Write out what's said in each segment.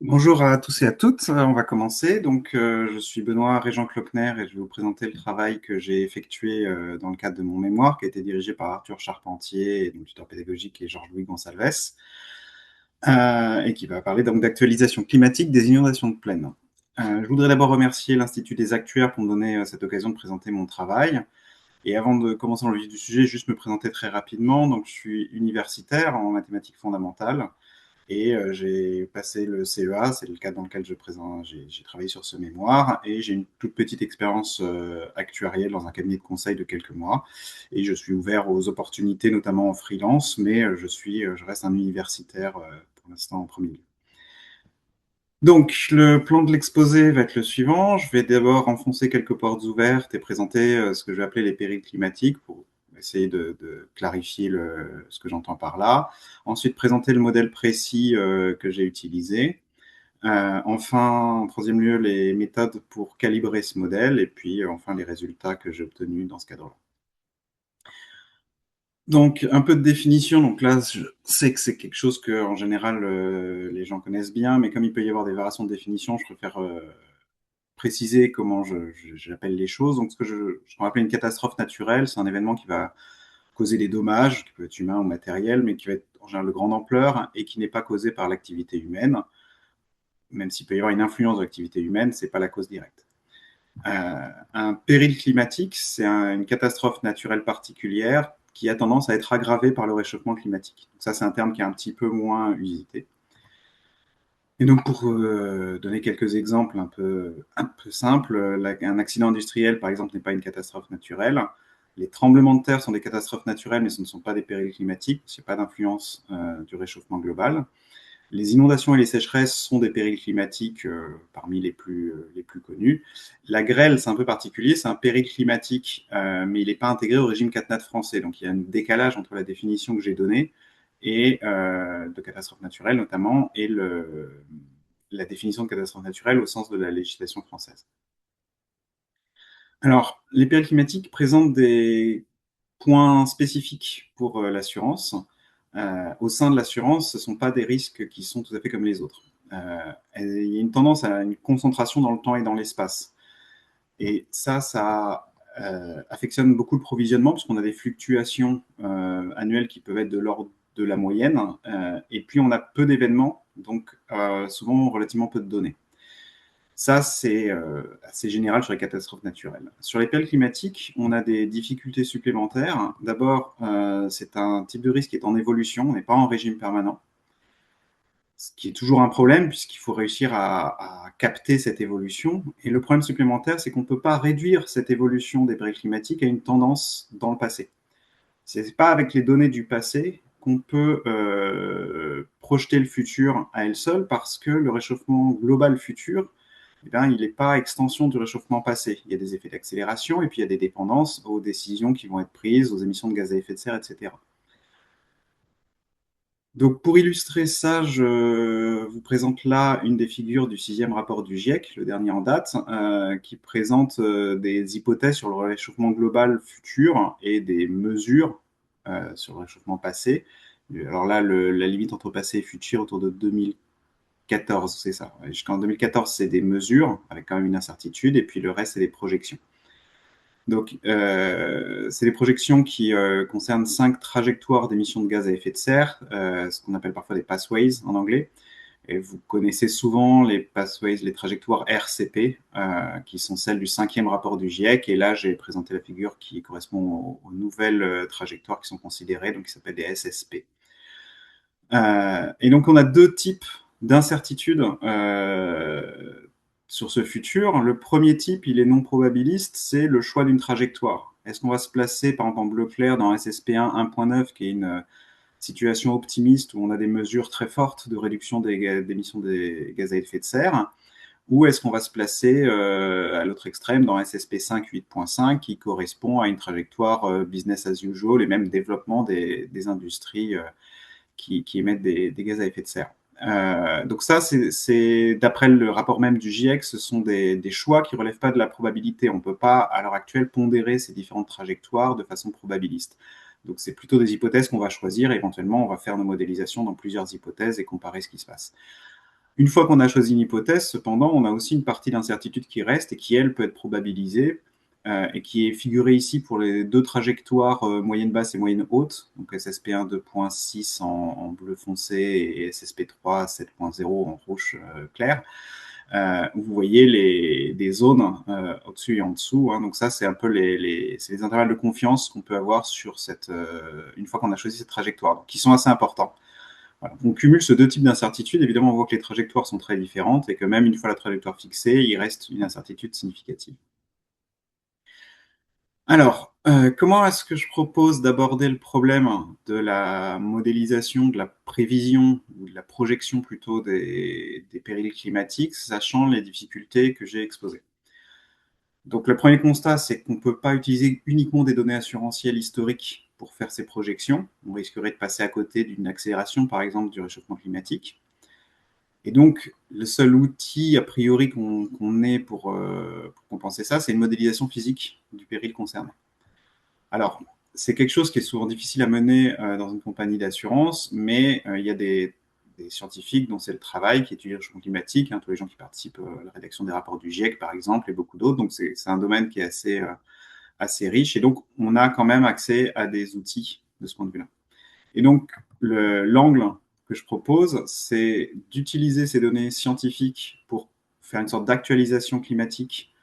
Bonjour à tous et à toutes, on va commencer. Je suis Benoît Régent-Cloquener et je vais vous présenter le travail que j'ai effectué dans le cadre de mon mémoire qui a été dirigé par Arthur Charpentier, donc tuteur pédagogique, et Georges-Louis Gonsalves, et qui va parler donc d'actualisation climatique des inondations de plaine. Je voudrais d'abord remercier l'Institut des Actuaires pour me donner cette occasion de présenter mon travail. Et avant de commencer dans le vif du sujet, juste me présenter très rapidement. Donc, je suis universitaire en mathématiques fondamentales. Et j'ai passé le CEA, c'est le cadre dans lequel j'ai travaillé sur ce mémoire, et j'ai une toute petite expérience actuarielle dans un cabinet de conseil de quelques mois. Et je suis ouvert aux opportunités, notamment en freelance, mais je reste un universitaire pour l'instant en premier lieu. Donc, le plan de l'exposé va être le suivant. Je vais d'abord enfoncer quelques portes ouvertes et présenter ce que je vais appeler les périls climatiques pour essayer de clarifier ce que j'entends par là. Ensuite, présenter le modèle précis que j'ai utilisé. Enfin, en troisième lieu, les méthodes pour calibrer ce modèle. Et puis, enfin, les résultats que j'ai obtenus dans ce cadre-là. Donc, un peu de définition. Donc là, je sais que c'est quelque chose que, en général, les gens connaissent bien, mais comme il peut y avoir des variations de définition, je préfère préciser comment j'appelle les choses. Donc, ce qu'on va appeler une catastrophe naturelle, c'est un événement qui va causer des dommages, qui peut être humain ou matériel, mais qui va être en général de grande ampleur et qui n'est pas causé par l'activité humaine. Même s'il peut y avoir une influence de l'activité humaine, ce n'est pas la cause directe. Un péril climatique, c'est une catastrophe naturelle particulière qui a tendance à être aggravée par le réchauffement climatique. Donc ça, c'est un terme qui est un petit peu moins usité. Et donc, pour donner quelques exemples un peu simples, un accident industriel, par exemple, n'est pas une catastrophe naturelle. Les tremblements de terre sont des catastrophes naturelles, mais ce ne sont pas des périls climatiques, parce qu'il n'y a pas d'influence du réchauffement global. Les inondations et les sécheresses sont des périls climatiques parmi les plus connus. La grêle, c'est un peu particulier, c'est un péril climatique, mais il n'est pas intégré au régime CatNat français. Donc il y a un décalage entre la définition que j'ai donnée et de catastrophe naturelle notamment, et la définition de catastrophe naturelle au sens de la législation française. Alors, les périls climatiques présentent des points spécifiques pour l'assurance. Au sein de l'assurance, ce ne sont pas des risques qui sont tout à fait comme les autres. Il y a une tendance à une concentration dans le temps et dans l'espace. Et ça affectionne beaucoup le provisionnement, puisqu'on a des fluctuations annuelles qui peuvent être de l'ordre de la moyenne. Et puis, on a peu d'événements, donc souvent relativement peu de données. Ça, c'est assez général sur les catastrophes naturelles. Sur les périls climatiques, on a des difficultés supplémentaires. D'abord, c'est un type de risque qui est en évolution, on n'est pas en régime permanent, ce qui est toujours un problème puisqu'il faut réussir à capter cette évolution. Et le problème supplémentaire, c'est qu'on ne peut pas réduire cette évolution des périls climatiques à une tendance dans le passé. Ce n'est pas avec les données du passé qu'on peut projeter le futur à elle seule, parce que le réchauffement global futur, eh bien, il n'est pas extension du réchauffement passé. Il y a des effets d'accélération et puis il y a des dépendances aux décisions qui vont être prises, aux émissions de gaz à effet de serre, etc. Donc, pour illustrer ça, je vous présente là une des figures du 6e rapport du GIEC, le dernier en date, qui présente des hypothèses sur le réchauffement global futur et des mesures sur le réchauffement passé. Alors là, la limite entre passé et futur autour de 2014, c'est ça. Jusqu'en 2014, c'est des mesures avec quand même une incertitude, et puis le reste, c'est des projections. Donc, c'est des projections qui concernent 5 trajectoires d'émissions de gaz à effet de serre, ce qu'on appelle parfois des pathways en anglais. Et vous connaissez souvent les pathways, les trajectoires RCP, qui sont celles du 5e rapport du GIEC. Et là, j'ai présenté la figure qui correspond aux nouvelles trajectoires qui sont considérées, donc qui s'appellent des SSP. Et donc, on a deux types d'incertitudes sur ce futur. Le premier type, il est non probabiliste, c'est le choix d'une trajectoire. Est-ce qu'on va se placer, par exemple, en bleu clair dans SSP1 1.9, qui est une situation optimiste où on a des mesures très fortes de réduction d'émissions des gaz à effet de serre, ou est-ce qu'on va se placer à l'autre extrême dans SSP5 8.5, qui correspond à une trajectoire business as usual et même développement des industries qui émettent des gaz à effet de serre. Donc ça, c'est d'après le rapport même du GIEC, ce sont des choix qui ne relèvent pas de la probabilité. On ne peut pas, à l'heure actuelle, pondérer ces différentes trajectoires de façon probabiliste. Donc c'est plutôt des hypothèses qu'on va choisir. Éventuellement, on va faire nos modélisations dans plusieurs hypothèses et comparer ce qui se passe. Une fois qu'on a choisi une hypothèse, cependant, on a aussi une partie d'incertitude qui reste et qui, elle, peut être probabilisée et qui est figurée ici pour les deux trajectoires moyenne basse et moyenne haute, donc SSP1 2.6 en bleu foncé et SSP3 7.0 en rouge clair. Vous voyez des zones au-dessus et en dessous. Hein. Donc ça, c'est un peu les intervalles de confiance qu'on peut avoir sur une fois qu'on a choisi cette trajectoire, donc, qui sont assez importants. Voilà. On cumule ces deux types d'incertitudes. Évidemment, on voit que les trajectoires sont très différentes et que même une fois la trajectoire fixée, il reste une incertitude significative. Alors, comment est-ce que je propose d'aborder le problème de la modélisation, de la prévision ou de la projection plutôt des périls climatiques, sachant les difficultés que j'ai exposées? Donc, le premier constat, c'est qu'on ne peut pas utiliser uniquement des données assurantielles historiques pour faire ces projections. On risquerait de passer à côté d'une accélération, par exemple, du réchauffement climatique. Et donc, le seul outil, a priori, qu'on ait pour compenser ça, c'est une modélisation physique du péril concerné. Alors, c'est quelque chose qui est souvent difficile à mener dans une compagnie d'assurance, mais il y a des scientifiques dont c'est le travail, qui étudient le changement climatique, hein, tous les gens qui participent à la rédaction des rapports du GIEC, par exemple, et beaucoup d'autres. Donc, c'est un domaine qui est assez riche. Et donc, on a quand même accès à des outils de ce point de vue-là. Et donc, l'angle que je propose, c'est d'utiliser ces données scientifiques pour faire une sorte d'actualisation climatique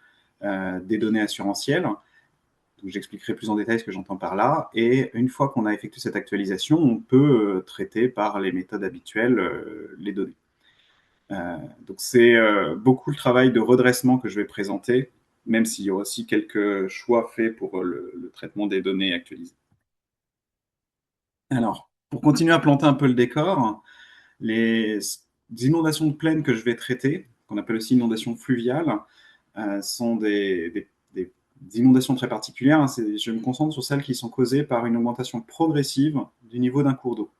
des données assurantielles. Donc, j'expliquerai plus en détail ce que j'entends par là. Et une fois qu'on a effectué cette actualisation, on peut traiter par les méthodes habituelles les données. Donc, c'est beaucoup le travail de redressement que je vais présenter, même s'il y a aussi quelques choix faits pour le traitement des données actualisées. Alors, pour continuer à planter un peu le décor, les inondations de plaine que je vais traiter, qu'on appelle aussi inondations fluviales, sont des inondations très particulières. Hein. Je me concentre sur celles qui sont causées par une augmentation progressive du niveau d'un cours d'eau.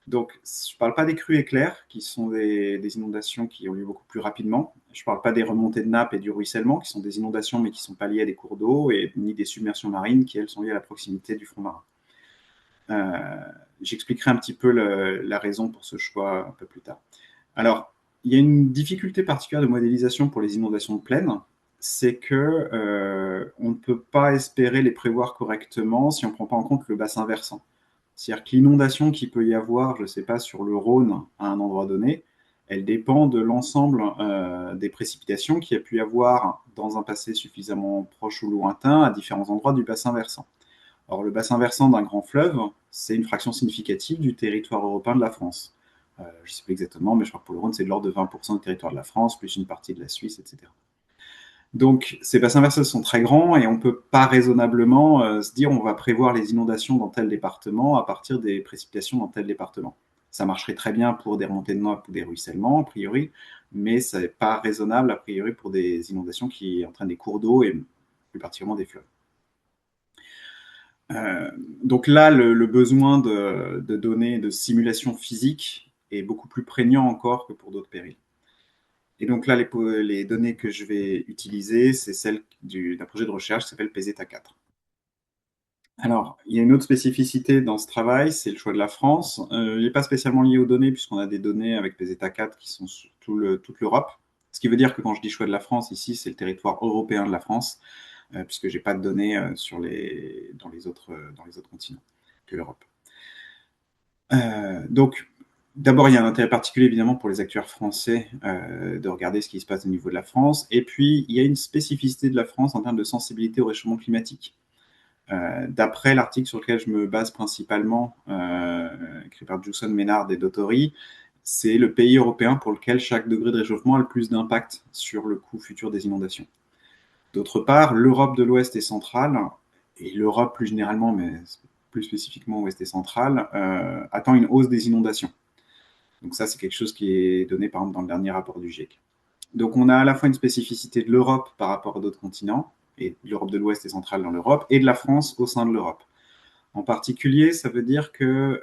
Donc, je ne parle pas des crues éclairs, qui sont des inondations qui ont lieu beaucoup plus rapidement. Je ne parle pas des remontées de nappes et du ruissellement, qui sont des inondations mais qui ne sont pas liées à des cours d'eau, et ni des submersions marines, qui, elles, sont liées à la proximité du front marin. J'expliquerai un petit peu la raison pour ce choix un peu plus tard. Alors, il y a une difficulté particulière de modélisation pour les inondations de plaine, c'est que on ne peut pas espérer les prévoir correctement si on ne prend pas en compte le bassin versant. C'est-à-dire que l'inondation qu'il peut y avoir, je ne sais pas, sur le Rhône à un endroit donné, elle dépend de l'ensemble des précipitations qu'il y a pu y avoir dans un passé suffisamment proche ou lointain à différents endroits du bassin versant. Or, le bassin versant d'un grand fleuve, c'est une fraction significative du territoire européen de la France. Je ne sais plus exactement, mais je crois que pour le Rhône, c'est de l'ordre de 20% du territoire de la France, plus une partie de la Suisse, etc. Donc, ces bassins versants sont très grands et on ne peut pas raisonnablement se dire on va prévoir les inondations dans tel département à partir des précipitations dans tel département. Ça marcherait très bien pour des remontées de nappes ou des ruissellements, a priori, mais ce n'est pas raisonnable, a priori, pour des inondations qui entraînent des cours d'eau et plus particulièrement des fleuves. Donc là, le besoin de données de simulation physique est beaucoup plus prégnant encore que pour d'autres périls. Et donc là, les données que je vais utiliser, c'est celles d'un projet de recherche qui s'appelle PZeta4. Alors, il y a une autre spécificité dans ce travail, c'est le choix de la France. Il n'est pas spécialement lié aux données, puisqu'on a des données avec PZeta4 qui sont sur toute l'Europe. Ce qui veut dire que quand je dis choix de la France, ici, c'est le territoire européen de la France, puisque je n'ai pas de données dans les autres continents que l'Europe. Donc, d'abord, il y a un intérêt particulier, évidemment, pour les actuaires français de regarder ce qui se passe au niveau de la France. Et puis, il y a une spécificité de la France en termes de sensibilité au réchauffement climatique. D'après l'article sur lequel je me base principalement, écrit par Jewson, Ménard et Dottori, c'est le pays européen pour lequel chaque degré de réchauffement a le plus d'impact sur le coût futur des inondations. D'autre part, l'Europe de l'Ouest et centrale, et l'Europe plus généralement, mais plus spécifiquement Ouest et centrale, attend une hausse des inondations. Donc ça, c'est quelque chose qui est donné par exemple dans le dernier rapport du GIEC. Donc on a à la fois une spécificité de l'Europe par rapport à d'autres continents, et de l'Europe de l'Ouest et centrale dans l'Europe, et de la France au sein de l'Europe. En particulier, ça veut dire que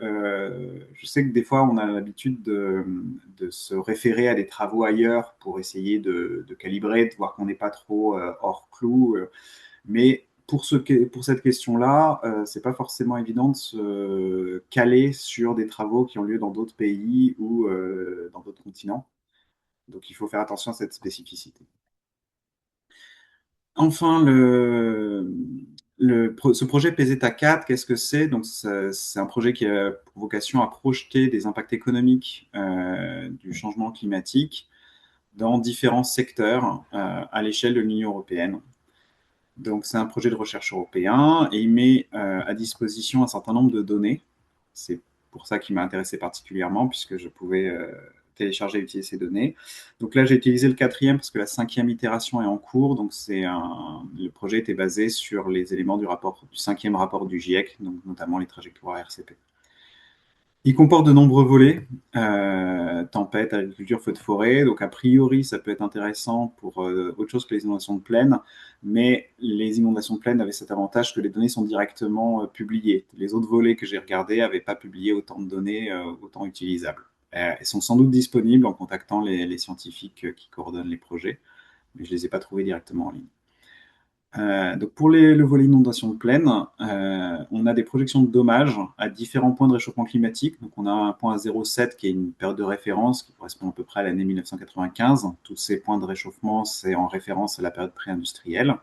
je sais que des fois, on a l'habitude de se référer à des travaux ailleurs pour essayer de calibrer, de voir qu'on n'est pas trop hors clou. Mais pour cette question-là, c'est pas forcément évident de se caler sur des travaux qui ont lieu dans d'autres pays ou dans d'autres continents. Donc, il faut faire attention à cette spécificité. Enfin, ce projet PZeta 4, qu'est-ce que c'est? Donc, c'est un projet qui a pour vocation à projeter des impacts économiques du changement climatique dans différents secteurs à l'échelle de l'Union européenne. Donc, c'est un projet de recherche européen et il met à disposition un certain nombre de données. C'est pour ça qu'il m'a intéressé particulièrement, puisque je pouvais télécharger et utiliser ces données. Donc là, j'ai utilisé le quatrième parce que la cinquième itération est en cours. Donc, le projet était basé sur les éléments du cinquième rapport du GIEC, donc notamment les trajectoires RCP. Il comporte de nombreux volets, tempête, agriculture, feux de forêt. Donc, a priori, ça peut être intéressant pour autre chose que les inondations de plaine. Mais les inondations de plaine avaient cet avantage que les données sont directement publiées. Les autres volets que j'ai regardés n'avaient pas publié autant de données, autant utilisables. Elles sont sans doute disponibles en contactant les scientifiques qui coordonnent les projets, mais je ne les ai pas trouvés directement en ligne. Donc pour le volet inondation de plaine, on a des projections de dommages à différents points de réchauffement climatique. Donc on a un point à 0,7 qui est une période de référence qui correspond à peu près à l'année 1995. Tous ces points de réchauffement, c'est en référence à la période pré-industrielle.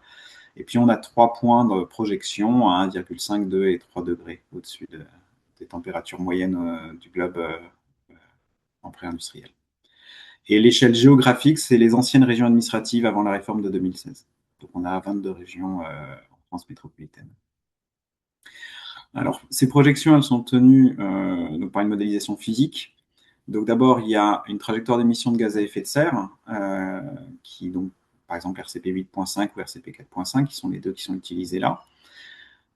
Et puis on a 3 points de projection à 1,5, 2 et 3 degrés au-dessus des températures moyennes du globe en pré-industriel. Et l'échelle géographique, c'est les anciennes régions administratives avant la réforme de 2016. Donc on a 22 régions en France métropolitaine. Alors, ces projections, elles sont obtenues donc par une modélisation physique. Donc d'abord, il y a une trajectoire d'émissions de gaz à effet de serre, qui donc, par exemple, RCP 8.5 ou RCP 4.5, qui sont les deux qui sont utilisés là.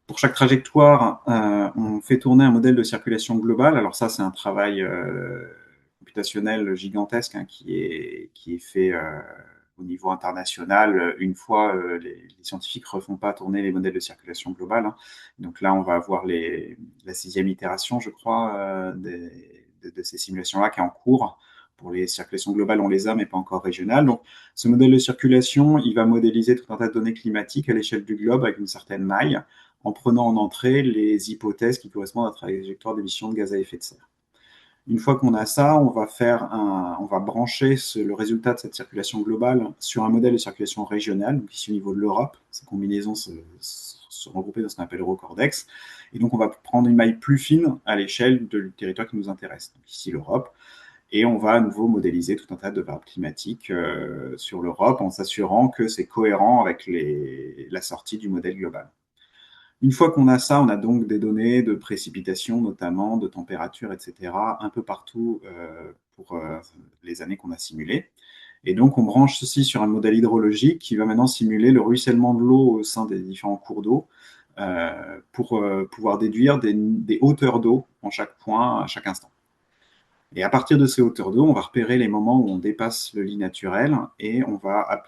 Pour chaque trajectoire, on fait tourner un modèle de circulation globale. Alors ça, c'est un travail computationnel gigantesque qui est fait au niveau international. Une fois, les scientifiques ne refont pas tourner les modèles de circulation globale. Hein. Donc là, on va avoir la 6e itération, je crois, de ces simulations-là qui est en cours. Pour les circulations globales, on les a, mais pas encore régionales. Donc, ce modèle de circulation, il va modéliser tout un tas de données climatiques à l'échelle du globe avec une certaine maille, en prenant en entrée les hypothèses qui correspondent à la trajectoire d'émissions de gaz à effet de serre. Une fois qu'on a ça, on va brancher le résultat de cette circulation globale sur un modèle de circulation régionale, donc ici au niveau de l'Europe. Ces combinaisons se regrouper dans ce qu'on appelle Eurocordex. Et donc, on va prendre une maille plus fine à l'échelle du territoire qui nous intéresse, donc ici l'Europe. Et on va à nouveau modéliser tout un tas de variables climatiques sur l'Europe en s'assurant que c'est cohérent avec la sortie du modèle global. Une fois qu'on a ça, on a donc des données de précipitations, notamment de température, etc., un peu partout pour les années qu'on a simulées. Et donc, on branche ceci sur un modèle hydrologique qui va maintenant simuler le ruissellement de l'eau au sein des différents cours d'eau pour pouvoir déduire des hauteurs d'eau en chaque point, à chaque instant. Et à partir de ces hauteurs d'eau, on va repérer les moments où on dépasse le lit naturel et on va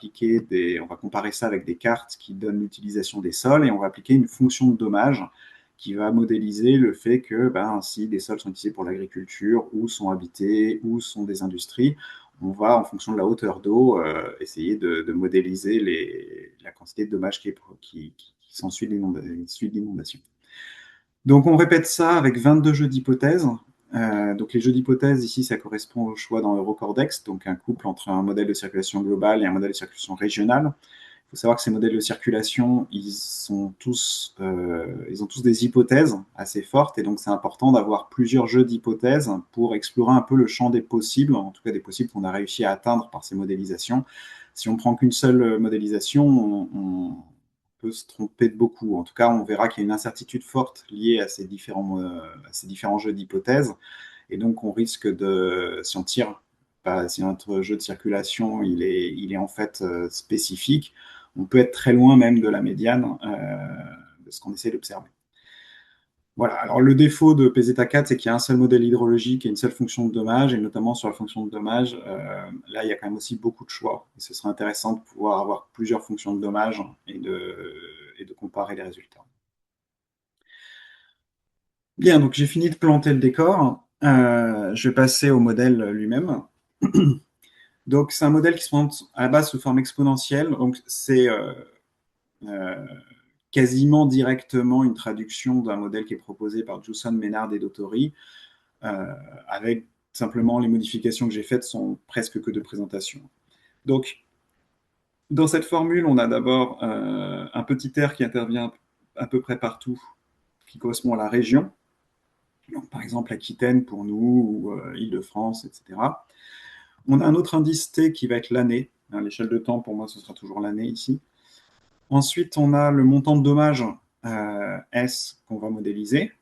comparer ça avec des cartes qui donnent l'utilisation des sols et on va appliquer une fonction de dommage qui va modéliser le fait que si des sols sont utilisés pour l'agriculture ou sont habités ou sont des industries, on va, en fonction de la hauteur d'eau, essayer de modéliser la quantité de dommages qui s'ensuit de l'inondation. Donc on répète ça avec 22 jeux d'hypothèses. Donc les jeux d'hypothèses, ici, ça correspond au choix dans Eurocordex, donc un couple entre un modèle de circulation globale et un modèle de circulation régionale. Il faut savoir que ces modèles de circulation, ils ont tous des hypothèses assez fortes, et donc c'est important d'avoir plusieurs jeux d'hypothèses pour explorer un peu le champ des possibles, en tout cas des possibles qu'on a réussi à atteindre par ces modélisations. Si on prend qu'une seule modélisation, on peut se tromper de beaucoup. En tout cas, on verra qu'il y a une incertitude forte liée à ces différents jeux d'hypothèses. Et donc, on risque si notre jeu de circulation il est en fait spécifique, on peut être très loin même de la médiane de ce qu'on essaie d'observer. Voilà. Alors, le défaut de PZeta 4, c'est qu'il y a un seul modèle hydrologique et une seule fonction de dommage, et notamment sur la fonction de dommage, là, il y a quand même aussi beaucoup de choix. Et ce serait intéressant de pouvoir avoir plusieurs fonctions de dommage et de comparer les résultats. Bien, donc j'ai fini de planter le décor. Je vais passer au modèle lui-même. Donc, c'est un modèle qui se présente à la base sous forme exponentielle. Donc, c'est quasiment directement une traduction d'un modèle qui est proposé par Jewson, Ménard et Dottori, avec Simplement, les modifications que j'ai faites sont presque que de présentation. Donc, dans cette formule, on a d'abord un petit R qui intervient à peu près partout, qui correspond à la région. Donc, par exemple, Aquitaine pour nous, ou Île-de-France, etc. On a un autre indice T qui va être l'année. L'échelle de temps, pour moi, ce sera toujours l'année ici. Ensuite, on a le montant de dommages S qu'on va modéliser.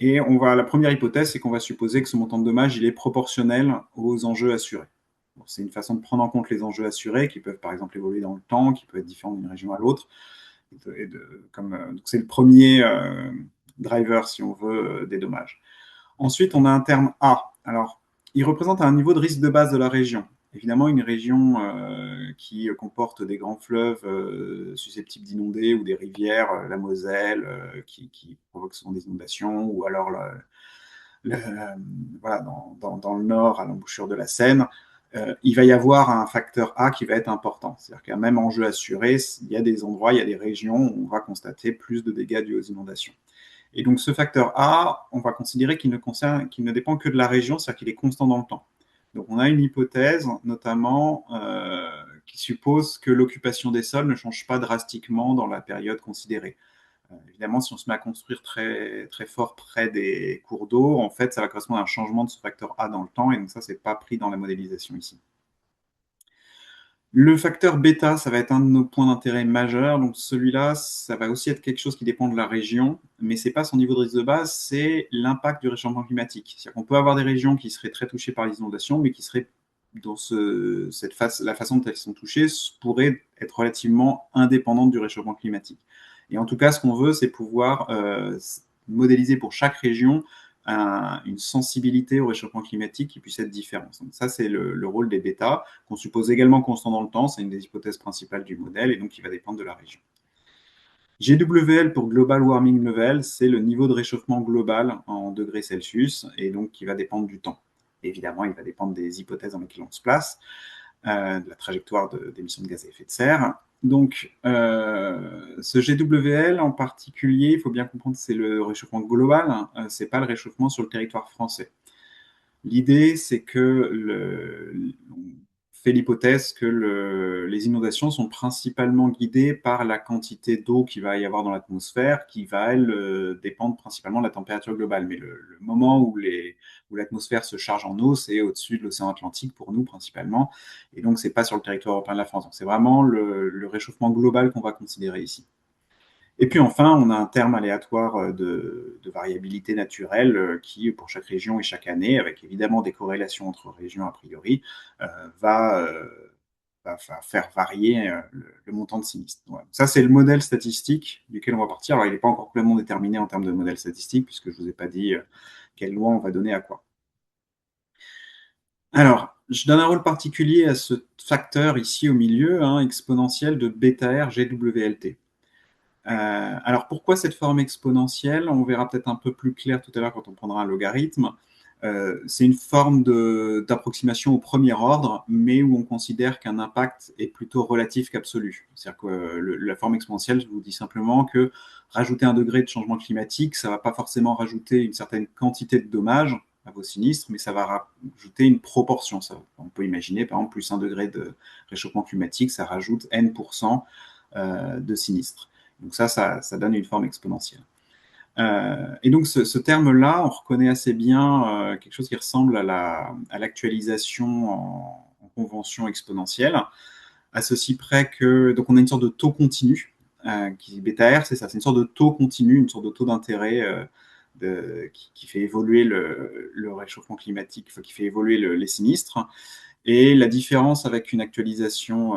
Et la première hypothèse, c'est qu'on va supposer que ce montant de dommages, il est proportionnel aux enjeux assurés. Bon, c'est une façon de prendre en compte les enjeux assurés qui peuvent par exemple évoluer dans le temps, qui peuvent être différents d'une région à l'autre. Donc c'est le premier driver, si on veut, des dommages. Ensuite, on a un terme A. Alors, il représente un niveau de risque de base de la région. Évidemment, une région qui comporte des grands fleuves susceptibles d'inonder ou des rivières, la Moselle, qui provoquent souvent des inondations, ou alors voilà, dans le nord, à l'embouchure de la Seine, il va y avoir un facteur A qui va être important. C'est-à-dire qu'un même enjeu assuré, il y a des endroits, il y a des régions où on va constater plus de dégâts dus aux inondations. Et donc ce facteur A, on va considérer qu'il ne dépend que de la région, c'est-à-dire qu'il est constant dans le temps. Donc on a une hypothèse, notamment, qui suppose que l'occupation des sols ne change pas drastiquement dans la période considérée. Évidemment, si on se met à construire très, très fort près des cours d'eau, en fait, ça va correspondre à un changement de ce facteur A dans le temps, et donc ça, c'est pas pris dans la modélisation ici. Le facteur bêta, ça va être un de nos points d'intérêt majeurs. Donc celui-là, ça va aussi être quelque chose qui dépend de la région, mais ce n'est pas son niveau de risque de base, c'est l'impact du réchauffement climatique. C'est-à-dire qu'on peut avoir des régions qui seraient très touchées par les inondations, mais qui seraient dans la façon dont elles sont touchées pourrait être relativement indépendante du réchauffement climatique. Et en tout cas, ce qu'on veut, c'est pouvoir modéliser pour chaque région une sensibilité au réchauffement climatique qui puisse être différente. Donc ça, c'est le rôle des bêtas, qu'on suppose également constant dans le temps. C'est une des hypothèses principales du modèle, et donc qui va dépendre de la région. GWL pour Global Warming Level, c'est le niveau de réchauffement global en degrés Celsius, et donc qui va dépendre du temps. Évidemment, il va dépendre des hypothèses dans lesquelles on se place, de la trajectoire d'émissions de gaz à effet de serre. Donc, ce GWL en particulier, il faut bien comprendre que c'est le réchauffement global, c'est pas le réchauffement sur le territoire français. L'idée, c'est que on fait l'hypothèse que les inondations sont principalement guidées par la quantité d'eau qu'il va y avoir dans l'atmosphère, qui va, elle, dépendre principalement de la température globale. Mais le moment où l'atmosphère se charge en eau, c'est au-dessus de l'océan Atlantique pour nous principalement, et donc c'est pas sur le territoire européen de la France. Donc c'est vraiment le réchauffement global qu'on va considérer ici. Et puis enfin, on a un terme aléatoire de variabilité naturelle qui, pour chaque région et chaque année, avec évidemment des corrélations entre régions a priori, va faire varier le montant de sinistre. Voilà. Ça, c'est le modèle statistique duquel on va partir. Alors, il n'est pas encore pleinement déterminé en termes de modèle statistique, puisque je ne vous ai pas dit quelle loi on va donner à quoi. Alors, je donne un rôle particulier à ce facteur ici au milieu, exponentiel de bêta R GWLT. Alors pourquoi cette forme exponentielle? On verra peut-être un peu plus clair tout à l'heure quand on prendra un logarithme. C'est une forme d'approximation au premier ordre, mais où on considère qu'un impact est plutôt relatif qu'absolu. C'est-à-dire que la forme exponentielle, je vous dis simplement que rajouter un degré de changement climatique, ça ne va pas forcément rajouter une certaine quantité de dommages à vos sinistres, mais ça va rajouter une proportion. On peut imaginer, par exemple, plus 1 degré de réchauffement climatique, ça rajoute N% de sinistres. Donc ça donne une forme exponentielle. Et donc ce terme-là, on reconnaît assez bien quelque chose qui ressemble à l'actualisation en convention exponentielle, à ceci près que donc on a une sorte de taux continu, qui bêta R, c'est ça, c'est une sorte de taux continu, une sorte de taux d'intérêt qui fait évoluer le réchauffement climatique, qui fait évoluer les sinistres. Et la différence avec une actualisation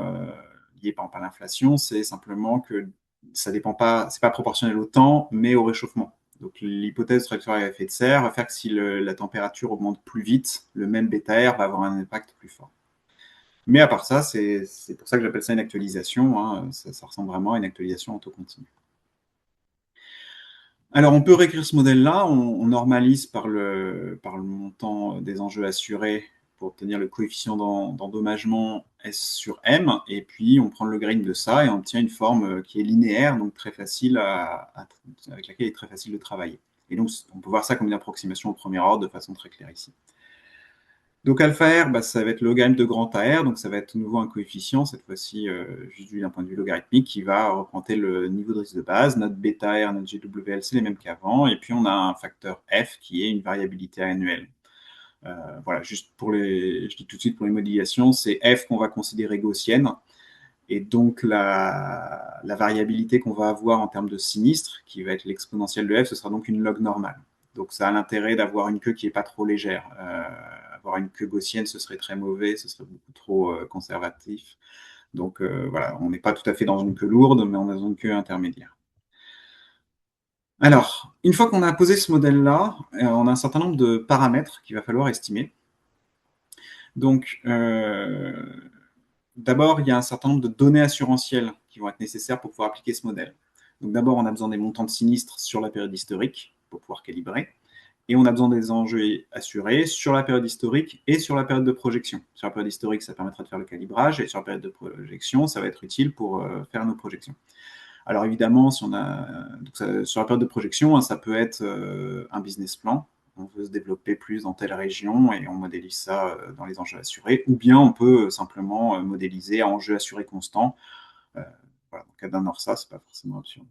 liée par exemple à l'inflation, c'est simplement que ça dépend pas, c'est pas proportionnel au temps, mais au réchauffement. Donc l'hypothèse de trajectoire à effet de serre va faire que si la température augmente plus vite, le même bêta R va avoir un impact plus fort. Mais à part ça, c'est pour ça que j'appelle ça une actualisation. Ça ressemble vraiment à une actualisation en taux continu. Alors, on peut réécrire ce modèle-là. On normalise par le montant des enjeux assurés pour obtenir le coefficient d'endommagement S sur M. Et puis, on prend le logarithme de ça et on obtient une forme qui est linéaire, donc très facile avec laquelle il est très facile de travailler. Et donc, on peut voir ça comme une approximation au premier ordre de façon très claire ici. Donc alpha R, bah, ça va être le logarithme de grand AR, donc ça va être de nouveau un coefficient, cette fois-ci juste vu d'un point de vue logarithmique, qui va représenter le niveau de risque de base. Notre bêta R, notre GWL, c'est les mêmes qu'avant. Et puis on a un facteur F qui est une variabilité annuelle. Voilà, juste pour les, je dis tout de suite pour les modélisations, c'est F qu'on va considérer gaussienne. Et donc la variabilité qu'on va avoir en termes de sinistre, qui va être l'exponentielle de F, ce sera donc une log normale. Donc ça a l'intérêt d'avoir une queue qui n'est pas trop légère. Avoir une queue gaussienne, ce serait très mauvais, ce serait beaucoup trop conservatif. Donc voilà, on n'est pas tout à fait dans une queue lourde, mais on est dans une queue intermédiaire. Alors, une fois qu'on a posé ce modèle-là, on a un certain nombre de paramètres qu'il va falloir estimer. Donc, d'abord, il y a un certain nombre de données assurantielles qui vont être nécessaires pour pouvoir appliquer ce modèle. Donc d'abord, on a besoin des montants de sinistres sur la période historique pour pouvoir calibrer. Et on a besoin des enjeux assurés sur la période historique et sur la période de projection. Sur la période historique, ça permettra de faire le calibrage, et sur la période de projection, ça va être utile pour faire nos projections. Alors évidemment, si on a, donc ça, sur la période de projection, hein, ça peut être un business plan. On veut se développer plus dans telle région et on modélise ça dans les enjeux assurés. Ou bien on peut simplement modéliser enjeux assurés constants. Voilà, dans le cas d'un ORSA, ce n'est pas forcément absurde.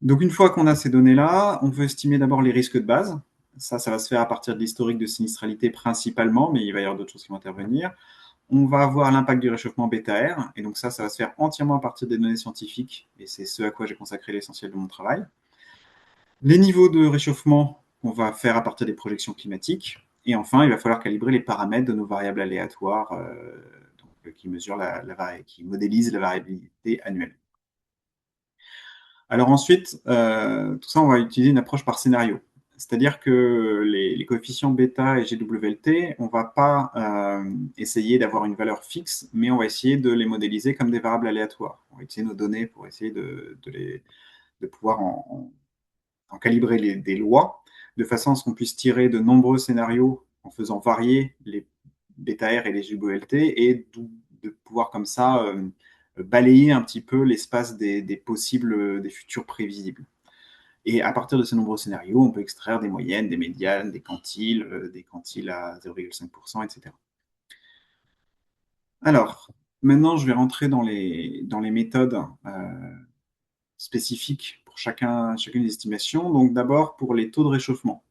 Donc une fois qu'on a ces données-là, on veut estimer d'abord les risques de base. Ça va se faire à partir de l'historique de sinistralité principalement, mais il va y avoir d'autres choses qui vont intervenir. On va avoir l'impact du réchauffement bêta-R, et donc ça va se faire entièrement à partir des données scientifiques, et c'est ce à quoi j'ai consacré l'essentiel de mon travail. Les niveaux de réchauffement, on va faire à partir des projections climatiques, et enfin, il va falloir calibrer les paramètres de nos variables aléatoires qui mesurent qui modélisent la variabilité annuelle. Alors ensuite, tout ça, on va utiliser une approche par scénario. C'est-à-dire que les coefficients bêta et GWLT, on ne va pas essayer d'avoir une valeur fixe, mais on va essayer de les modéliser comme des variables aléatoires. On va utiliser nos données pour essayer de pouvoir en calibrer des lois, de façon à ce qu'on puisse tirer de nombreux scénarios en faisant varier les bêta R et les GWLT, et de pouvoir comme ça balayer un petit peu l'espace des possibles, des futurs prévisibles. Et à partir de ces nombreux scénarios, on peut extraire des moyennes, des médianes, des quantiles à 0,5%, etc. Alors, maintenant, je vais rentrer dans les méthodes spécifiques pour chacune des estimations. Donc d'abord, pour les taux de réchauffement.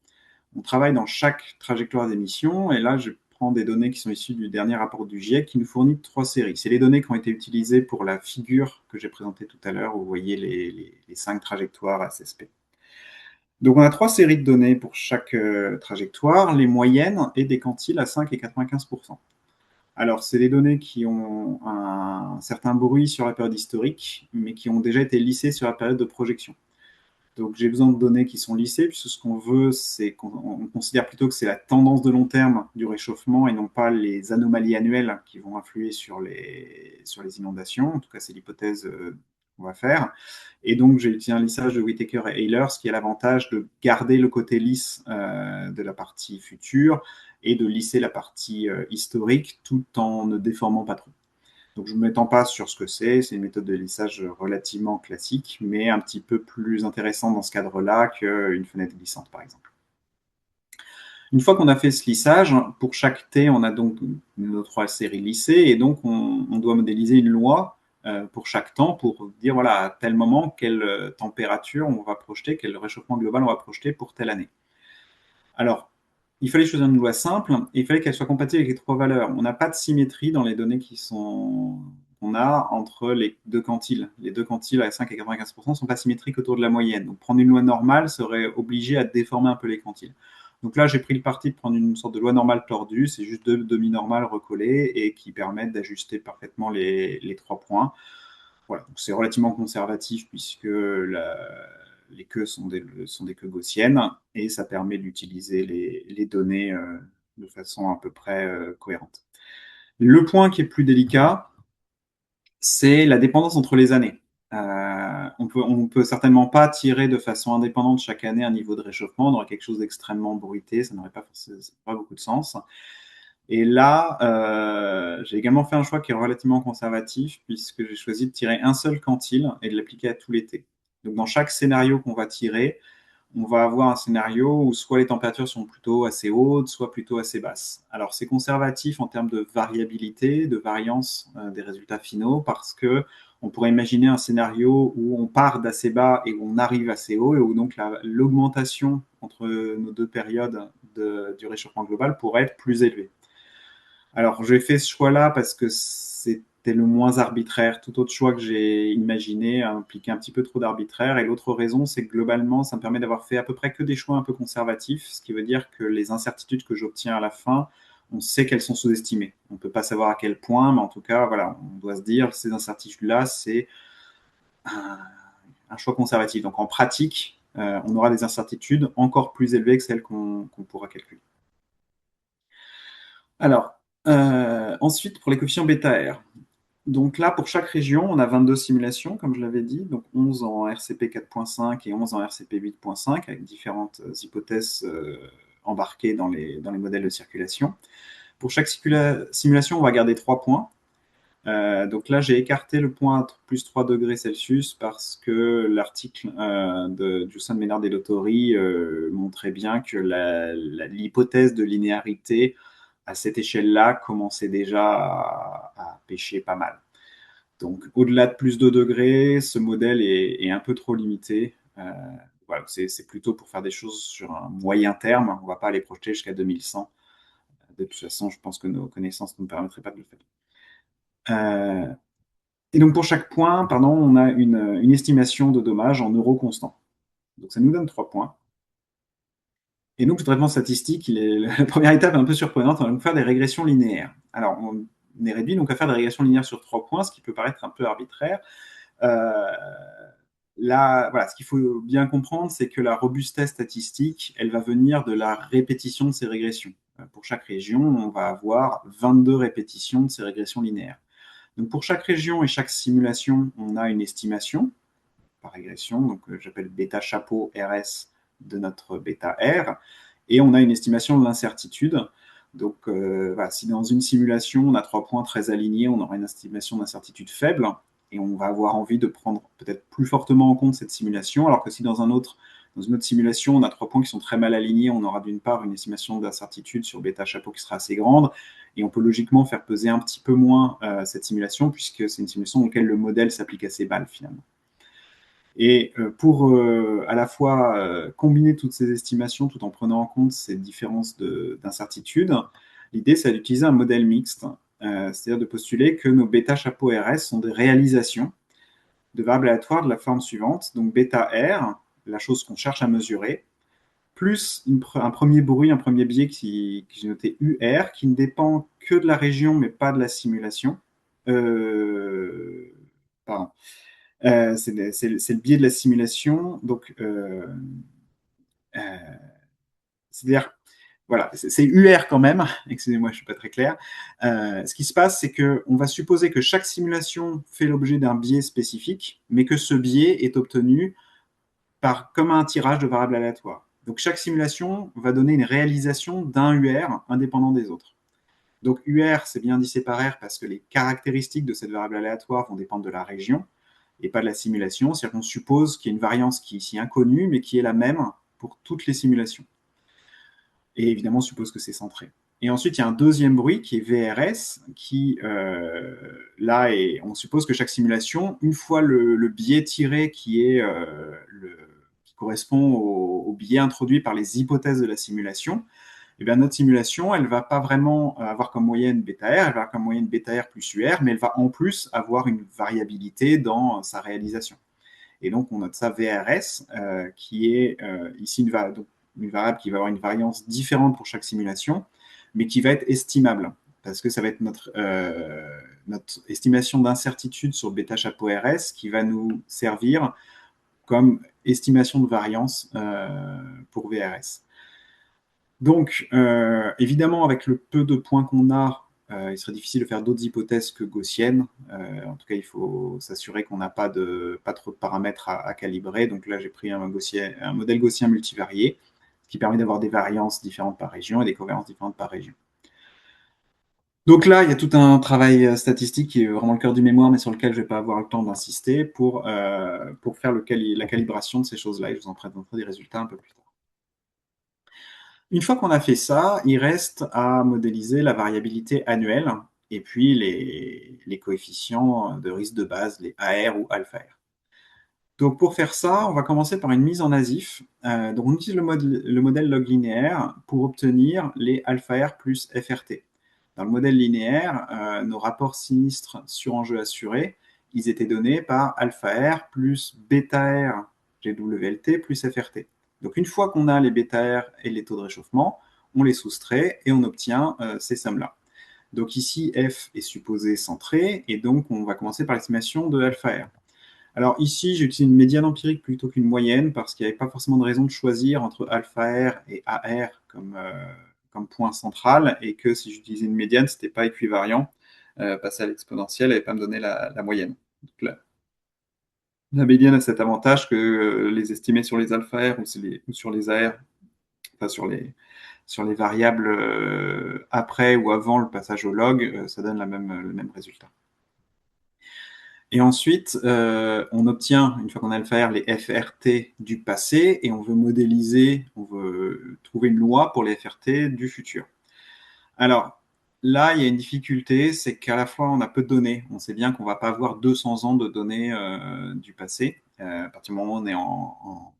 On travaille dans chaque trajectoire d'émission, et là, je prends des données qui sont issues du dernier rapport du GIEC qui nous fournit 3 séries. C'est les données qui ont été utilisées pour la figure que j'ai présentée tout à l'heure, où vous voyez les 5 trajectoires SSP. Donc on a 3 séries de données pour chaque trajectoire, les moyennes et des quantiles à 5 et 95%. Alors, c'est des données qui ont un certain bruit sur la période historique, mais qui ont déjà été lissées sur la période de projection. Donc j'ai besoin de données qui sont lissées, puisque ce qu'on veut, c'est qu'on considère plutôt que c'est la tendance de long terme du réchauffement et non pas les anomalies annuelles qui vont influer sur les inondations. En tout cas, c'est l'hypothèse qu'on va faire. Et donc j'ai utilisé un lissage de Whittaker et Ehlers, qui a l'avantage de garder le côté lisse de la partie future et de lisser la partie historique tout en ne déformant pas trop. Donc je ne m'étends pas sur ce que c'est une méthode de lissage relativement classique, mais un petit peu plus intéressante dans ce cadre-là qu'une fenêtre glissante, par exemple. Une fois qu'on a fait ce lissage, pour chaque T, on a donc nos 3 séries lissées, et donc on doit modéliser une loi pour chaque temps, pour dire, voilà, à tel moment, quelle température on va projeter, quel réchauffement global on va projeter pour telle année. Alors, il fallait choisir une loi simple, et il fallait qu'elle soit compatible avec les 3 valeurs. On n'a pas de symétrie dans les données qu'on a entre les 2 quantiles. Les 2 quantiles à 5 et 95% ne sont pas symétriques autour de la moyenne. Donc prendre une loi normale serait obligé à déformer un peu les quantiles. Donc là, j'ai pris le parti de prendre une sorte de loi normale tordue, c'est juste 2 demi-normales recollées et qui permettent d'ajuster parfaitement les 3 points. Voilà, c'est relativement conservatif puisque les queues sont des queues gaussiennes, et ça permet d'utiliser les données de façon à peu près cohérente. Le point qui est plus délicat, c'est la dépendance entre les années. On peut certainement pas tirer de façon indépendante chaque année un niveau de réchauffement. On aurait quelque chose d'extrêmement bruité, ça n'aurait pas beaucoup de sens. Et là, j'ai également fait un choix qui est relativement conservatif, puisque j'ai choisi de tirer un seul quantile et de l'appliquer à tout l'été. Donc dans chaque scénario qu'on va tirer, on va avoir un scénario où soit les températures sont plutôt assez hautes, soit plutôt assez basses. Alors c'est conservatif en termes de variabilité, de variance des résultats finaux, parce que on pourrait imaginer un scénario où on part d'assez bas et où on arrive assez haut, et où donc l'augmentation entre nos deux périodes du réchauffement global pourrait être plus élevée. Alors, j'ai fait ce choix-là parce que c'était le moins arbitraire. Tout autre choix que j'ai imaginé impliquait un petit peu trop d'arbitraire. Et l'autre raison, c'est que globalement, ça me permet d'avoir fait à peu près que des choix un peu conservatifs, ce qui veut dire que les incertitudes que j'obtiens à la fin, on sait qu'elles sont sous-estimées. On ne peut pas savoir à quel point, mais en tout cas, voilà, on doit se dire ces incertitudes-là, c'est un choix conservatif. Donc, en pratique, on aura des incertitudes encore plus élevées que celles qu'on pourra calculer. Alors, ensuite, pour les coefficients bêta-R. Donc là, pour chaque région, on a 22 simulations, comme je l'avais dit, donc 11 en RCP 4.5 et 11 en RCP 8.5, avec différentes hypothèses embarquées dans les modèles de circulation. Pour chaque simulation, on va garder 3 points. Donc là, j'ai écarté le point à plus 3 degrés Celsius parce que l'article de Giusson, Ménard et Lottori montrait bien que l'hypothèse de linéarité à cette échelle-là commençait déjà à pêcher pas mal. Donc, au-delà de plus 2 degrés, ce modèle est un peu trop limité. Voilà, c'est plutôt pour faire des choses sur un moyen terme. On ne va pas aller projeter jusqu'à 2100. De toute façon, je pense que nos connaissances ne nous permettraient pas de le faire. Et donc, pour chaque point, pardon, on a une estimation de dommages en euros constants. Donc, ça nous donne 3 points. Et donc, le traitement statistique, la première étape est un peu surprenante. On va donc faire des régressions linéaires. Alors, on est réduit donc à faire des régressions linéaires sur 3 points, ce qui peut paraître un peu arbitraire. Là, voilà, ce qu'il faut bien comprendre, c'est que la robustesse statistique, elle va venir de la répétition de ces régressions. Pour chaque région, on va avoir 22 répétitions de ces régressions linéaires. Donc pour chaque région et chaque simulation, on a une estimation par régression, donc j'appelle bêta chapeau RS de notre bêta R, et on a une estimation de l'incertitude. Donc voilà, si dans une simulation, on a 3 points très alignés, on aura une estimation d'incertitude faible, et on va avoir envie de prendre peut-être plus fortement en compte cette simulation, alors que si dans une autre simulation, on a 3 points qui sont très mal alignés, on aura d'une part une estimation d'incertitude sur bêta chapeau qui sera assez grande, et on peut logiquement faire peser un petit peu moins cette simulation, puisque c'est une simulation dans laquelle le modèle s'applique assez mal finalement. Et pour à la fois combiner toutes ces estimations tout en prenant en compte ces différences d'incertitude, l'idée c'est d'utiliser un modèle mixte, c'est-à-dire de postuler que nos bêta chapeau RS sont des réalisations de variables aléatoires de la forme suivante. Donc bêta R, la chose qu'on cherche à mesurer, plus un premier bruit, un premier biais que j'ai noté UR, qui ne dépend que de la région mais pas de la simulation. Pardon. C'est le biais de la simulation. Donc, c'est-à-dire, voilà, c'est UR quand même. Excusez-moi, je ne suis pas très clair. Ce qui se passe, c'est qu'on va supposer que chaque simulation fait l'objet d'un biais spécifique, mais que ce biais est obtenu comme un tirage de variables aléatoires. Donc, chaque simulation va donner une réalisation d'un UR indépendant des autres. Donc, UR, c'est bien indicé par R parce que les caractéristiques de cette variable aléatoire vont dépendre de la région et pas de la simulation. C'est-à-dire qu'on suppose qu'il y a une variance qui est ici inconnue, mais qui est la même pour toutes les simulations. Et évidemment, on suppose que c'est centré. Et ensuite, il y a un deuxième bruit qui est VRS, qui, là, on suppose que chaque simulation, une fois le biais tiré qui correspond au biais introduit par les hypothèses de la simulation, eh bien, notre simulation, elle ne va pas vraiment avoir comme moyenne bêta R, elle va avoir comme moyenne bêta R plus UR, mais elle va en plus avoir une variabilité dans sa réalisation. Et donc, on note ça VRS, qui est ici une variable qui va avoir une variance différente pour chaque simulation, mais qui va être estimable, parce que ça va être notre estimation d'incertitude sur bêta chapeau RS qui va nous servir comme estimation de variance pour VRS. Donc, évidemment, avec le peu de points qu'on a, il serait difficile de faire d'autres hypothèses que gaussiennes. En tout cas, il faut s'assurer qu'on n'a pas trop de paramètres à calibrer. Donc là, j'ai pris un modèle gaussien multivarié qui permet d'avoir des variances différentes par région et des covariances différentes par région. Donc là, il y a tout un travail statistique qui est vraiment le cœur du mémoire, mais sur lequel je ne vais pas avoir le temps d'insister pour faire la calibration de ces choses-là. Et je vous en présenterai des résultats un peu plus tard. Une fois qu'on a fait ça, il reste à modéliser la variabilité annuelle et puis les coefficients de risque de base, les AR ou alpha R. Donc pour faire ça, on va commencer par une mise en ASIF. Donc on utilise le modèle log linéaire pour obtenir les alpha R plus FRT. Dans le modèle linéaire, nos rapports sinistres sur enjeu assuré, ils étaient donnés par alpha R plus bêta R GWLT plus FRT. Donc une fois qu'on a les bêta R et les taux de réchauffement, on les soustrait et on obtient ces sommes-là. Donc ici, F est supposé centré, et donc on va commencer par l'estimation de alpha R. Alors ici, j'ai utilisé une médiane empirique plutôt qu'une moyenne parce qu'il n'y avait pas forcément de raison de choisir entre alpha R et AR comme point central, et que si j'utilisais une médiane, ce n'était pas équivariant. Passer à l'exponentielle n'allait pas me donner la moyenne. Donc, la médiane a cet avantage que les estimer sur les alpha R ou sur les AR, enfin sur les variables après ou avant le passage au log, ça donne le même résultat. Et ensuite, on obtient, une fois qu'on a le FR, les FRT du passé, et on veut modéliser, on veut trouver une loi pour les FRT du futur. Alors, là, il y a une difficulté, c'est qu'à la fois, on a peu de données. On sait bien qu'on ne va pas avoir 200 ans de données du passé, à partir du moment où on est en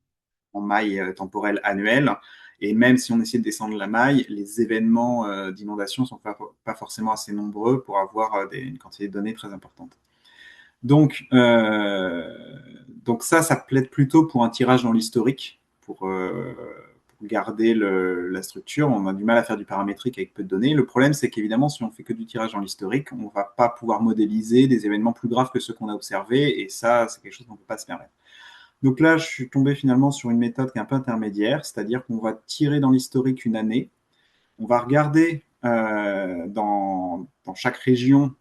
maille temporelle annuelle. Et même si on essaie de descendre la maille, les événements d'inondation ne sont pas forcément assez nombreux pour avoir une quantité de données très importante. Donc ça plaide plutôt pour un tirage dans l'historique, pour garder la structure. On a du mal à faire du paramétrique avec peu de données. Le problème, c'est qu'évidemment, si on fait que du tirage dans l'historique, on ne va pas pouvoir modéliser des événements plus graves que ceux qu'on a observés, et ça, c'est quelque chose qu'on ne peut pas se permettre. Donc là, je suis tombé finalement sur une méthode qui est un peu intermédiaire, c'est-à-dire qu'on va tirer dans l'historique une année, on va regarder dans chaque région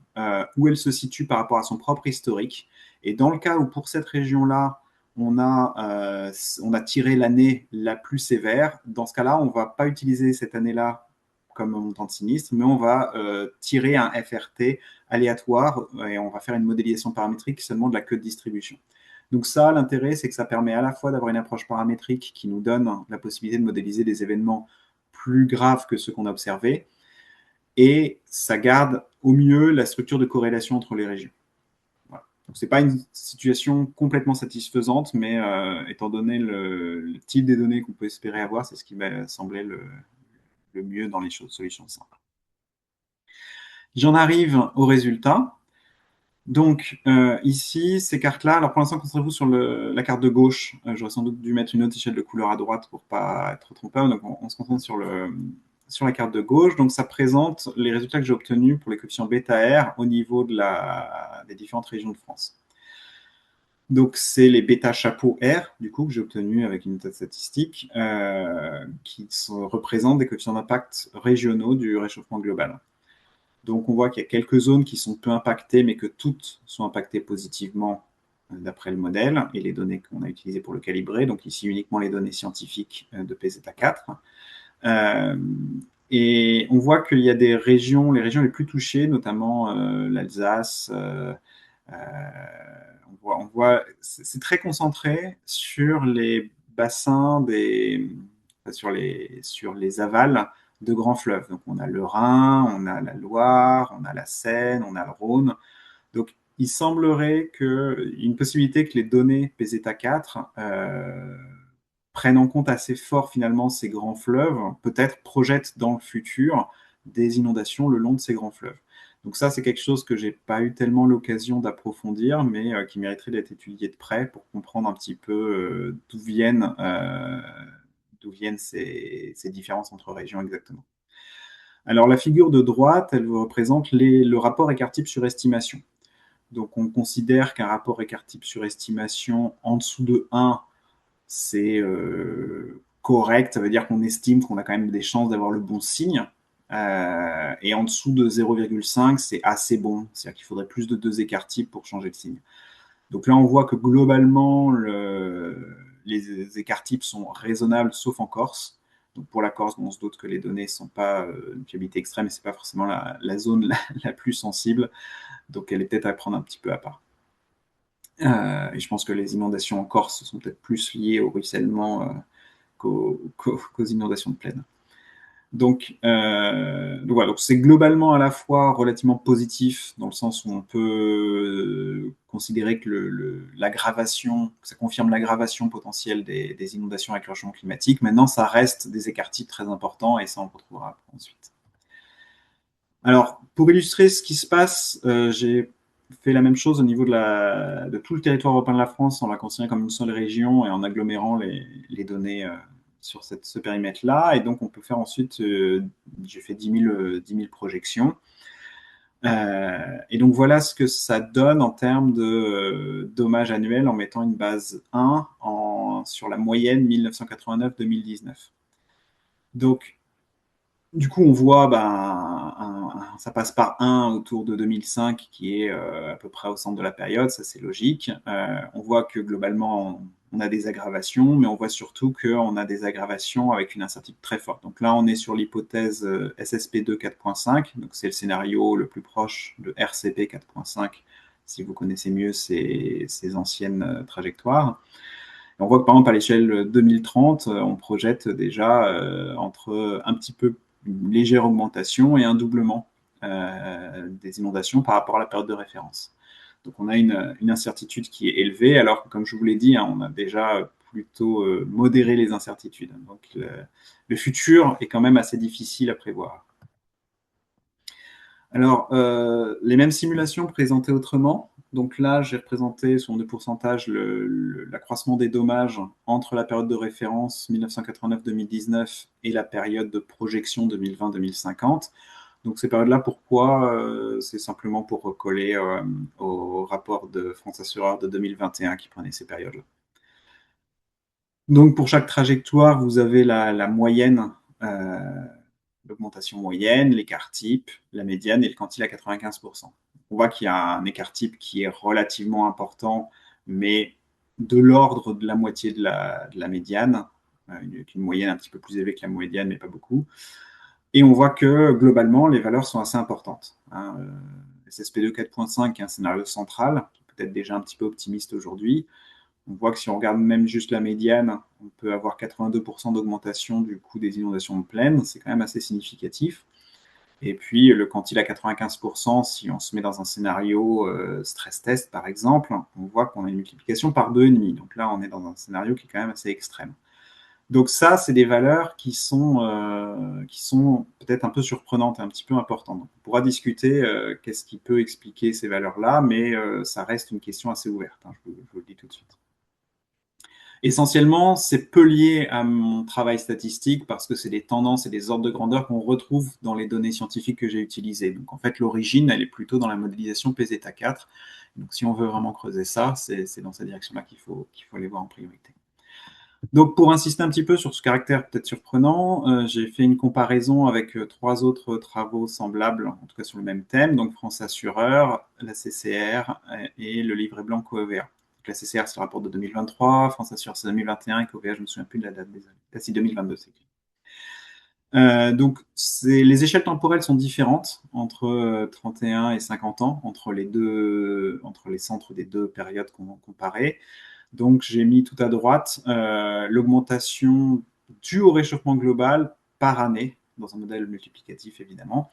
où elle se situe par rapport à son propre historique. Et dans le cas où pour cette région-là, on a tiré l'année la plus sévère, dans ce cas-là, on ne va pas utiliser cette année-là comme montant de sinistre, mais on va tirer un FRT aléatoire et on va faire une modélisation paramétrique seulement de la queue de distribution. Donc ça, l'intérêt, c'est que ça permet à la fois d'avoir une approche paramétrique qui nous donne la possibilité de modéliser des événements plus graves que ceux qu'on a observés, et ça garde au mieux la structure de corrélation entre les régions. Voilà. Donc c'est pas une situation complètement satisfaisante, mais étant donné le type des données qu'on peut espérer avoir, c'est ce qui m'a semblé le mieux dans les solutions simples. J'en arrive au résultat. Donc ici, ces cartes-là, alors pour l'instant, concentrez-vous sur la carte de gauche. J'aurais sans doute dû mettre une autre échelle de couleur à droite pour ne pas être trompeur. Donc on se concentre sur la carte de gauche. Donc ça présente les résultats que j'ai obtenus pour les coefficients bêta R au niveau des différentes régions de France. Donc c'est les bêta chapeau R, du coup, que j'ai obtenus avec une méthode statistique, qui représentent des coefficients d'impact régionaux du réchauffement global. Donc on voit qu'il y a quelques zones qui sont peu impactées, mais que toutes sont impactées positivement d'après le modèle et les données qu'on a utilisées pour le calibrer. Donc ici uniquement les données scientifiques de PZ4. Et on voit qu'il y a les régions les plus touchées, notamment l'Alsace. On voit c'est très concentré sur les bassins sur les avals de grands fleuves. Donc on a le Rhin, on a la Loire, on a la Seine, on a le Rhône. Donc il semblerait qu'il y ait une possibilité que les données PZ4 prennent en compte assez fort finalement ces grands fleuves, peut-être projettent dans le futur des inondations le long de ces grands fleuves. Donc ça, c'est quelque chose que j'ai pas eu tellement l'occasion d'approfondir, mais qui mériterait d'être étudié de près pour comprendre un petit peu d'où viennent ces différences entre régions exactement. Alors la figure de droite, elle vous représente le rapport écart-type sur estimation. Donc on considère qu'un rapport écart-type sur estimation en dessous de 1, c'est correct, ça veut dire qu'on estime qu'on a quand même des chances d'avoir le bon signe. Et en dessous de 0,5, c'est assez bon, c'est-à-dire qu'il faudrait plus de 2 écarts-types pour changer de signe. Donc là, on voit que globalement, les écarts-types sont raisonnables, sauf en Corse. Donc pour la Corse, bon, on se doute que les données ne sont pas une fiabilité extrême et ce n'est pas forcément la zone la plus sensible. Donc elle est peut-être à prendre un petit peu à part. Et je pense que les inondations en Corse sont peut-être plus liées au ruissellement qu'aux inondations de plaine. Donc voilà, donc c'est globalement à la fois relativement positif, dans le sens où on peut considérer que l'aggravation, ça confirme l'aggravation potentielle des inondations avec le changement climatique. Maintenant, ça reste des écarts-types très importants, et ça, on retrouvera ensuite. Alors, pour illustrer ce qui se passe, j'ai fait la même chose au niveau de tout le territoire européen de la France, en la considérant comme une seule région et en agglomérant les données sur ce périmètre-là. Et donc, on peut faire ensuite, j'ai fait 10 000 projections. Et donc, voilà ce que ça donne en termes de dommages annuels en mettant une base 1 sur la moyenne 1989-2019. Donc, du coup, on voit, ça passe par 1 autour de 2005, qui est à peu près au centre de la période, ça c'est logique. On voit que globalement, on a des aggravations, mais on voit surtout qu'on a des aggravations avec une incertitude très forte. Donc là, on est sur l'hypothèse SSP2 4.5, donc c'est le scénario le plus proche de RCP 4.5, si vous connaissez mieux ces anciennes trajectoires. Et on voit que par exemple à l'échelle 2030, on projette déjà entre un petit peu une légère augmentation et un doublement des inondations par rapport à la période de référence. Donc on a une incertitude qui est élevée, alors que comme je vous l'ai dit, on a déjà plutôt modéré les incertitudes. Donc le futur est quand même assez difficile à prévoir. Alors, les mêmes simulations présentées autrement. Donc là, j'ai représenté sur de pourcentage l'accroissement des dommages entre la période de référence 1989-2019 et la période de projection 2020-2050. Donc ces périodes-là, pourquoi c'est simplement pour recoller au rapport de France Assureur de 2021 qui prenait ces périodes-là. Donc pour chaque trajectoire, vous avez la moyenne, l'augmentation moyenne, l'écart type, la médiane et le quantile à 95%. On voit qu'il y a un écart type qui est relativement important, mais de l'ordre de la moitié de la médiane, une moyenne un petit peu plus élevée que la médiane, mais pas beaucoup. Et on voit que globalement, les valeurs sont assez importantes. SSP2 4.5 est un scénario central, qui est peut-être déjà un petit peu optimiste aujourd'hui. On voit que si on regarde même juste la médiane, on peut avoir 82% d'augmentation du coût des inondations de plaine. C'est quand même assez significatif. Et puis, le quantile à 95%, si on se met dans un scénario stress test, par exemple, on voit qu'on a une multiplication par 2,5. Donc là, on est dans un scénario qui est quand même assez extrême. Donc ça, c'est des valeurs qui sont peut-être un peu surprenantes et un petit peu importantes. Donc, on pourra discuter qu'est-ce qui peut expliquer ces valeurs-là, mais ça reste une question assez ouverte, hein, je vous le dis tout de suite. Essentiellement, c'est peu lié à mon travail statistique parce que c'est des tendances et des ordres de grandeur qu'on retrouve dans les données scientifiques que j'ai utilisées. Donc en fait, l'origine, elle est plutôt dans la modélisation PZ4. Donc si on veut vraiment creuser ça, c'est dans cette direction-là qu'il faut aller voir en priorité. Donc pour insister un petit peu sur ce caractère peut-être surprenant, j'ai fait une comparaison avec 3 autres travaux semblables, en tout cas sur le même thème, donc France Assureur, la CCR et le livret blanc Covéa. La CCR, c'est le rapport de 2023, France Assureur, c'est 2021, et Covéa, je ne me souviens plus de la date, désolé. Si 2022, c'est écrit. Donc les échelles temporelles sont différentes entre 31 et 50 ans, entre les centres des deux périodes comparées. Donc, j'ai mis tout à droite l'augmentation due au réchauffement global par année, dans un modèle multiplicatif évidemment.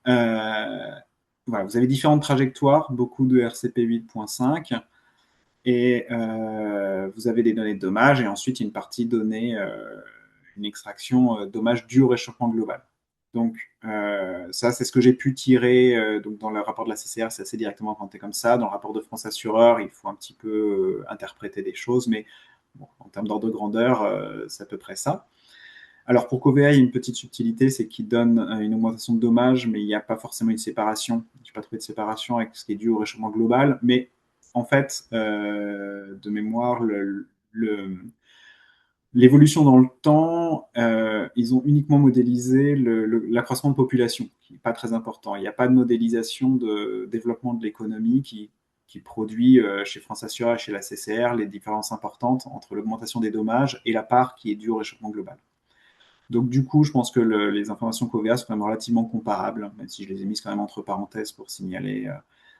Voilà, vous avez différentes trajectoires, beaucoup de RCP 8.5, et vous avez des données de dommages, et ensuite une partie donnée, une extraction dommages due au réchauffement global. Donc, ça, c'est ce que j'ai pu tirer. Donc, dans le rapport de la CCR, c'est assez directement présenté comme ça. Dans le rapport de France Assureur, il faut un petit peu interpréter des choses, mais bon, en termes d'ordre de grandeur, c'est à peu près ça. Alors, pour Covea, il y a une petite subtilité, c'est qu'il donne une augmentation de dommages, mais il n'y a pas forcément une séparation. Je n'ai pas trouvé de séparation avec ce qui est dû au réchauffement global, mais en fait, de mémoire, l'évolution dans le temps, ils ont uniquement modélisé l'accroissement de population, qui n'est pas très important. Il n'y a pas de modélisation de développement de l'économie qui produit chez France Assureur et chez la CCR les différences importantes entre l'augmentation des dommages et la part qui est due au réchauffement global. Donc, du coup, je pense que les informations qu'OVA sont quand même relativement comparables, même si je les ai mises quand même entre parenthèses pour signaler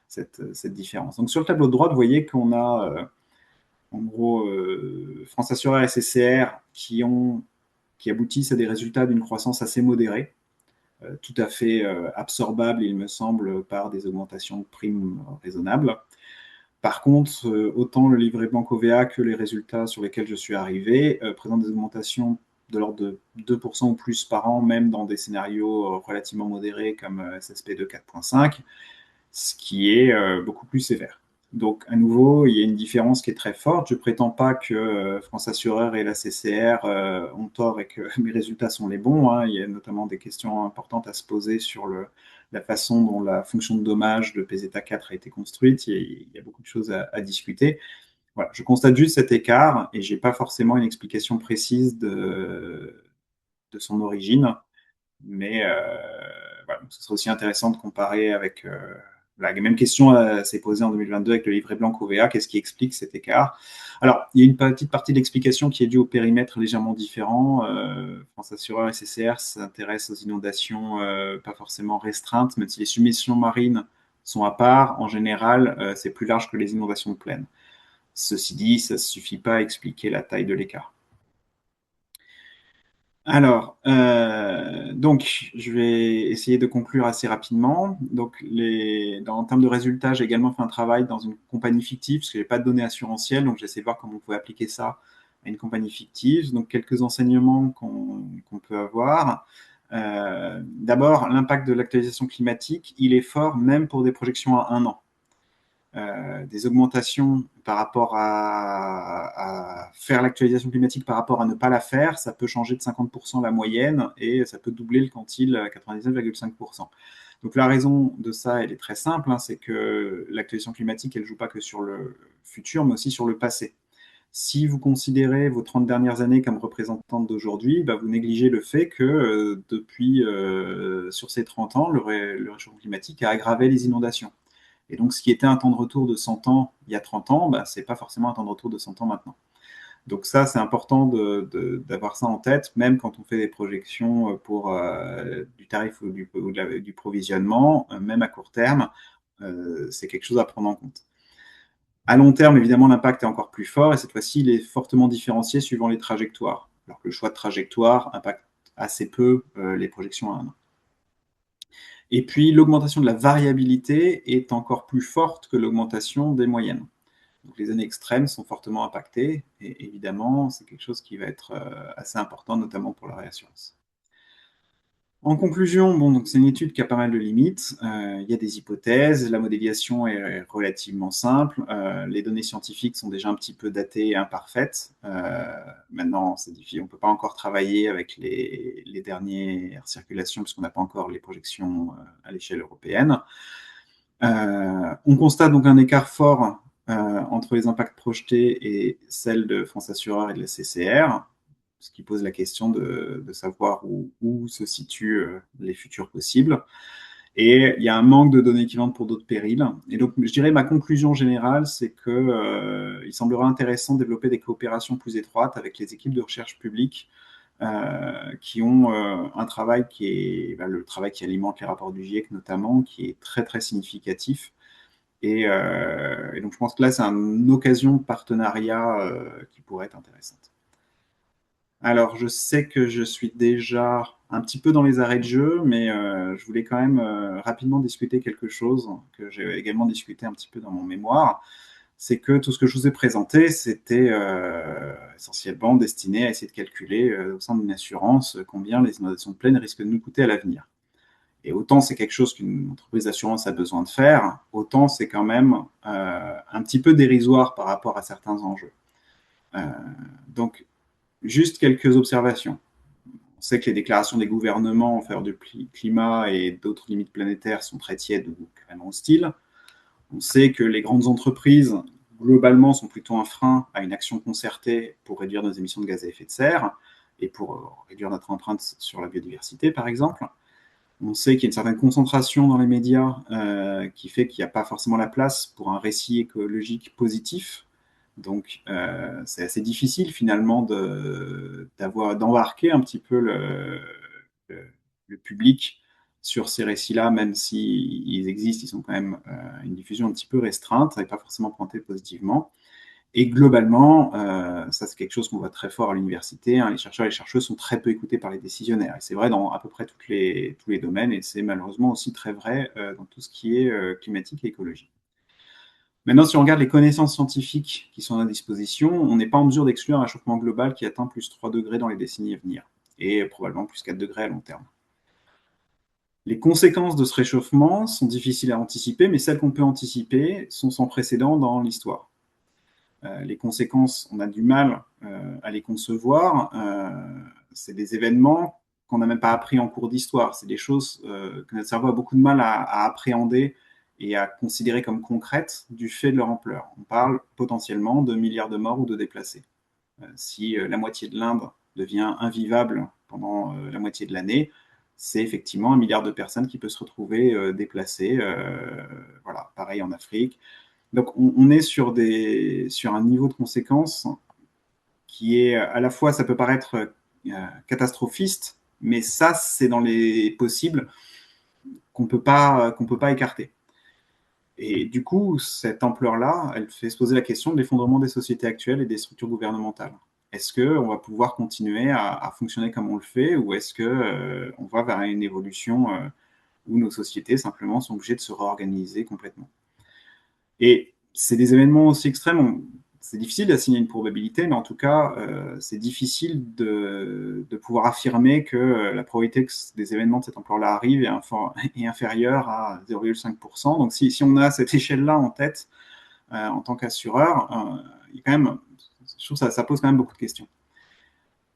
cette différence. Donc, sur le tableau de droite, vous voyez qu'on a, en gros, France Assureur et SCCR qui aboutissent à des résultats d'une croissance assez modérée, tout à fait absorbable, il me semble, par des augmentations de primes raisonnables. Par contre, autant le livret blanc OVA que les résultats sur lesquels je suis arrivé présentent des augmentations de l'ordre de 2% ou plus par an, même dans des scénarios relativement modérés comme SSP2 4.5, ce qui est beaucoup plus sévère. Donc, à nouveau, il y a une différence qui est très forte. Je ne prétends pas que France Assureur et la CCR ont tort et que mes résultats sont les bons, hein. Il y a notamment des questions importantes à se poser sur la façon dont la fonction de dommage de PZeta 4 a été construite. Il y a beaucoup de choses à discuter. Voilà, je constate juste cet écart et je n'ai pas forcément une explication précise de son origine. Mais voilà, ce serait aussi intéressant de comparer avec la même question s'est posée en 2022 avec le livret blanc OVA. Qu'est-ce qui explique cet écart? Alors, il y a une petite partie de l'explication qui est due au périmètre légèrement différent. France Assureur et CCR s'intéressent aux inondations pas forcément restreintes, même si les submersions marines sont à part. En général, c'est plus large que les inondations de plaine. Ceci dit, ça ne suffit pas à expliquer la taille de l'écart. Alors, donc, je vais essayer de conclure assez rapidement. Donc, en termes de résultats, j'ai également fait un travail dans une compagnie fictive, parce que je n'ai pas de données assurantielles, donc j'essaie de voir comment on pouvait appliquer ça à une compagnie fictive. Donc, quelques enseignements qu'on peut avoir. D'abord, l'impact de l'actualisation climatique, il est fort même pour des projections à 1 an. Des augmentations par rapport à faire l'actualisation climatique par rapport à ne pas la faire, ça peut changer de 50% la moyenne et ça peut doubler le quantile à 99,5%. Donc la raison de ça, elle est très simple, hein, c'est que l'actualisation climatique, elle ne joue pas que sur le futur, mais aussi sur le passé. Si vous considérez vos 30 dernières années comme représentantes d'aujourd'hui, bah, vous négligez le fait que depuis, sur ces 30 ans, le réchauffement climatique a aggravé les inondations. Et donc, ce qui était un temps de retour de 100 ans il y a 30 ans, bah, ce n'est pas forcément un temps de retour de 100 ans maintenant. Donc ça, c'est important d'avoir ça en tête, même quand on fait des projections pour du tarif ou du provisionnement, même à court terme, c'est quelque chose à prendre en compte. À long terme, évidemment, l'impact est encore plus fort, et cette fois-ci, il est fortement différencié suivant les trajectoires. Alors que le choix de trajectoire impacte assez peu les projections à 1 an. Et puis, l'augmentation de la variabilité est encore plus forte que l'augmentation des moyennes. Donc, les années extrêmes sont fortement impactées, et évidemment, c'est quelque chose qui va être assez important, notamment pour la réassurance. En conclusion, bon, donc c'est une étude qui a pas mal de limites. Il y a des hypothèses, la modélisation est relativement simple. Les données scientifiques sont déjà un petit peu datées et imparfaites. Maintenant, c'est difficile, on ne peut pas encore travailler avec les dernières circulations puisqu'on n'a pas encore les projections à l'échelle européenne. On constate donc un écart fort entre les impacts projetés et celles de France Assureur et de la CCR, ce qui pose la question de savoir où se situent les futurs possibles. Et il y a un manque de données équivalentes pour d'autres périls. Et donc, je dirais, ma conclusion générale, c'est qu'il semblerait intéressant de développer des coopérations plus étroites avec les équipes de recherche publiques qui ont un travail qui est le travail qui alimente les rapports du GIEC notamment, qui est très, très significatif. Et donc, je pense que là, c'est une occasion de partenariat qui pourrait être intéressante. Alors, je sais que je suis déjà un petit peu dans les arrêts de jeu, mais je voulais quand même rapidement discuter quelque chose que j'ai également discuté un petit peu dans mon mémoire. C'est que tout ce que je vous ai présenté, c'était essentiellement destiné à essayer de calculer au sein d'une assurance combien les inondations de plaine risquent de nous coûter à l'avenir. Et autant c'est quelque chose qu'une entreprise d'assurance a besoin de faire, autant c'est quand même un petit peu dérisoire par rapport à certains enjeux. Donc, juste quelques observations. On sait que les déclarations des gouvernements en faveur du climat et d'autres limites planétaires sont très tièdes ou carrément hostiles. On sait que les grandes entreprises, globalement, sont plutôt un frein à une action concertée pour réduire nos émissions de gaz à effet de serre et pour réduire notre empreinte sur la biodiversité, par exemple. On sait qu'il y a une certaine concentration dans les médias qui fait qu'il n'y a pas forcément la place pour un récit écologique positif. Donc, c'est assez difficile finalement d'embarquer un petit peu le, le public sur ces récits-là, même s'ils existent, ils sont quand même une diffusion un petit peu restreinte, et pas forcément pointés positivement. Et globalement, ça c'est quelque chose qu'on voit très fort à l'université, hein, les chercheurs et les chercheuses sont très peu écoutés par les décisionnaires. Et c'est vrai dans à peu près tous les domaines, et c'est malheureusement aussi très vrai dans tout ce qui est climatique et écologie. Maintenant, si on regarde les connaissances scientifiques qui sont à disposition, on n'est pas en mesure d'exclure un réchauffement global qui atteint plus 3 degrés dans les décennies à venir, et probablement plus 4 degrés à long terme. Les conséquences de ce réchauffement sont difficiles à anticiper, mais celles qu'on peut anticiper sont sans précédent dans l'histoire. Les conséquences, on a du mal à les concevoir. C'est des événements qu'on n'a même pas appris en cours d'histoire. C'est des choses que notre cerveau a beaucoup de mal à appréhender et à considérer comme concrètes du fait de leur ampleur. On parle potentiellement de milliards de morts ou de déplacés. Si la moitié de l'Inde devient invivable pendant la moitié de l'année, c'est effectivement 1 milliard de personnes qui peut se retrouver déplacées. Voilà, pareil en Afrique. Donc on est sur un niveau de conséquence qui est à la fois, ça peut paraître catastrophiste, mais ça, c'est dans les possibles qu'on peut pas écarter. Et du coup, cette ampleur-là, elle fait se poser la question de l'effondrement des sociétés actuelles et des structures gouvernementales. Est-ce qu'on va pouvoir continuer à fonctionner comme on le fait, ou est-ce qu'on va vers une évolution où nos sociétés simplement sont obligées de se réorganiser complètement? Et c'est des événements aussi extrêmes. C'est difficile d'assigner une probabilité, mais en tout cas, c'est difficile de pouvoir affirmer que la probabilité que des événements de cette ampleur-là arrivent est inférieure à 0,5%. Donc, si on a cette échelle-là en tête, en tant qu'assureur, il y a quand même, je trouve ça pose quand même beaucoup de questions.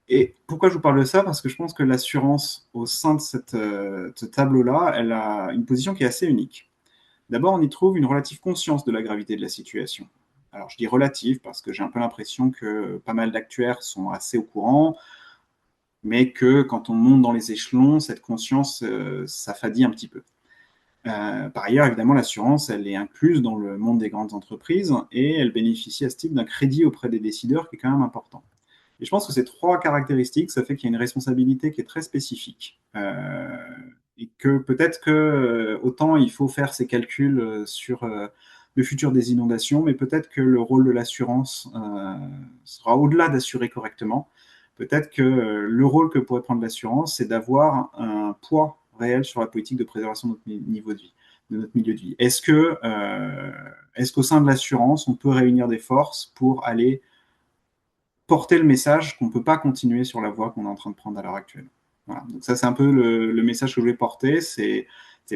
Et pourquoi je vous parle de ça? Parce que je pense que l'assurance, au sein de ce tableau-là, elle a une position qui est assez unique. D'abord, on y trouve une relative conscience de la gravité de la situation. Alors, je dis relative parce que j'ai un peu l'impression que pas mal d'actuaires sont assez au courant, mais que quand on monte dans les échelons, cette conscience s'affadit un petit peu. Par ailleurs, évidemment, l'assurance, elle est incluse dans le monde des grandes entreprises et elle bénéficie à ce titre d'un crédit auprès des décideurs qui est quand même important. Et je pense que ces trois caractéristiques, ça fait qu'il y a une responsabilité qui est très spécifique. Et que peut-être que autant il faut faire ces calculs sur le futur des inondations, mais peut-être que le rôle de l'assurance sera au-delà d'assurer correctement. Peut-être que le rôle que pourrait prendre l'assurance, c'est d'avoir un poids réel sur la politique de préservation de notre niveau de vie, de notre milieu de vie. Est-ce qu'au sein de l'assurance, on peut réunir des forces pour aller porter le message qu'on ne peut pas continuer sur la voie qu'on est en train de prendre à l'heure actuelle. Voilà. Donc ça, c'est un peu le message que je voulais porter. C'est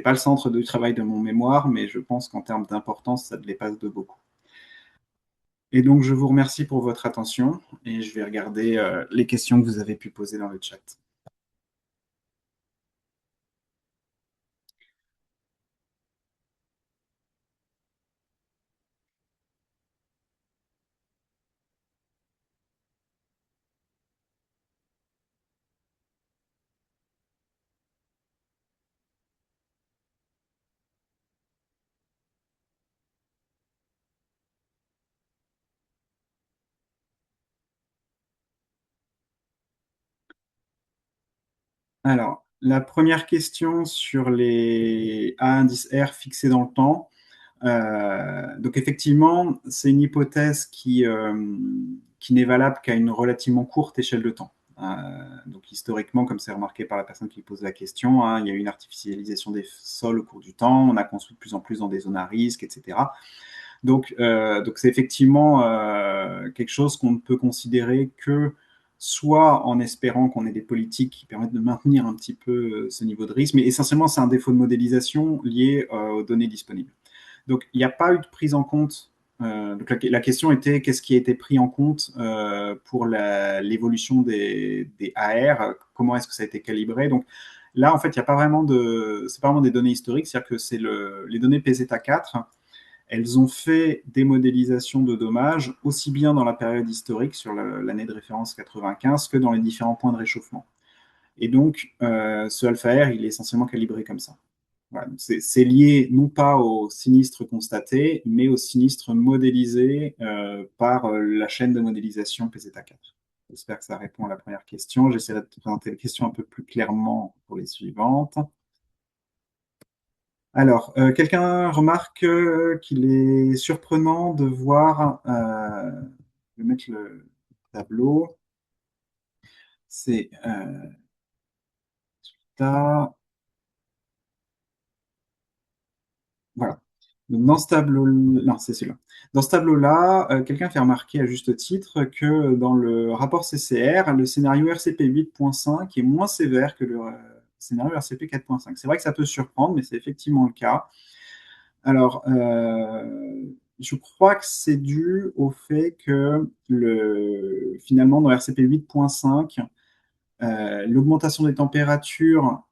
pas le centre du travail de mon mémoire, mais je pense qu'en termes d'importance, ça dépasse de beaucoup. Et donc, je vous remercie pour votre attention et je vais regarder les questions que vous avez pu poser dans le chat. Alors, la première question sur les A indice R fixés dans le temps. Donc effectivement, c'est une hypothèse qui n'est valable qu'à une relativement courte échelle de temps. Donc historiquement, comme c'est remarqué par la personne qui pose la question, hein, il y a eu une artificialisation des sols au cours du temps, on a construit de plus en plus dans des zones à risque, etc. Donc c'est effectivement quelque chose qu'on ne peut considérer que soit en espérant qu'on ait des politiques qui permettent de maintenir un petit peu ce niveau de risque, mais essentiellement c'est un défaut de modélisation lié aux données disponibles. Donc, il n'y a pas eu de prise en compte. Donc la question était qu'est-ce qui a été pris en compte pour l'évolution des AR, comment est-ce que ça a été calibré. Donc là, en fait, il n'y a pas vraiment c'est pas vraiment des données historiques, c'est-à-dire que c'est les données PZ4, elles ont fait des modélisations de dommages aussi bien dans la période historique sur l'année de référence 95 que dans les différents points de réchauffement. Et donc, ce alpha R, il est essentiellement calibré comme ça. Voilà, c'est lié non pas aux sinistres constatés, mais aux sinistres modélisés par la chaîne de modélisation PZ4. J'espère que ça répond à la première question. J'essaierai de te présenter les questions un peu plus clairement pour les suivantes. Alors, quelqu'un remarque qu'il est surprenant de voir, je vais mettre le tableau, c'est ça, voilà. Donc, dans ce tableau, non, c'est celui-là. Dans ce tableau-là, quelqu'un fait remarquer à juste titre que dans le rapport CCR, le scénario RCP 8.5 est moins sévère que le scénario RCP 4.5. C'est vrai que ça peut surprendre, mais c'est effectivement le cas. Alors, je crois que c'est dû au fait que finalement, dans RCP 8.5, l'augmentation des températures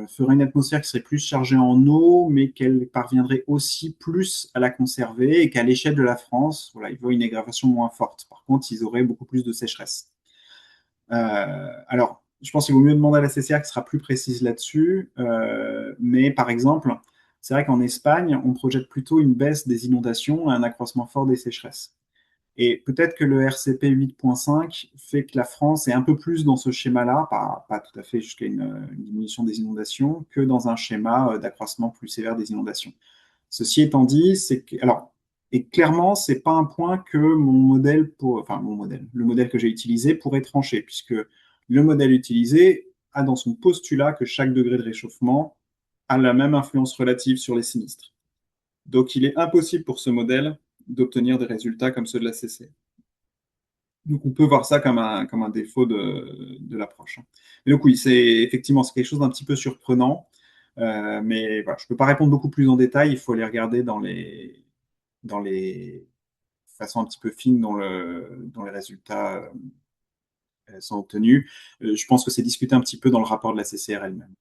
ferait une atmosphère qui serait plus chargée en eau, mais qu'elle parviendrait aussi plus à la conserver et qu'à l'échelle de la France, voilà, ils voient une aggravation moins forte. Par contre, ils auraient beaucoup plus de sécheresse. Alors, je pense qu'il vaut mieux demander à la CCR qui sera plus précise là-dessus. Mais par exemple, c'est vrai qu'en Espagne, on projette plutôt une baisse des inondations et un accroissement fort des sécheresses. Et peut-être que le RCP 8.5 fait que la France est un peu plus dans ce schéma-là, pas tout à fait jusqu'à une diminution des inondations, que dans un schéma d'accroissement plus sévère des inondations. Ceci étant dit, c'est que, alors, et clairement, c'est pas un point que mon modèle, le modèle que j'ai utilisé pourrait trancher, puisque le modèle utilisé a dans son postulat que chaque degré de réchauffement a la même influence relative sur les sinistres. Donc, il est impossible pour ce modèle d'obtenir des résultats comme ceux de la CC. Donc, on peut voir ça comme un défaut de l'approche. Et donc, oui, effectivement, c'est quelque chose d'un petit peu surprenant. Mais voilà, je ne peux pas répondre beaucoup plus en détail. Il faut aller regarder dans les façons un petit peu fines dont les résultats sont obtenus. Je pense que c'est discuté un petit peu dans le rapport de la CCR elle-même.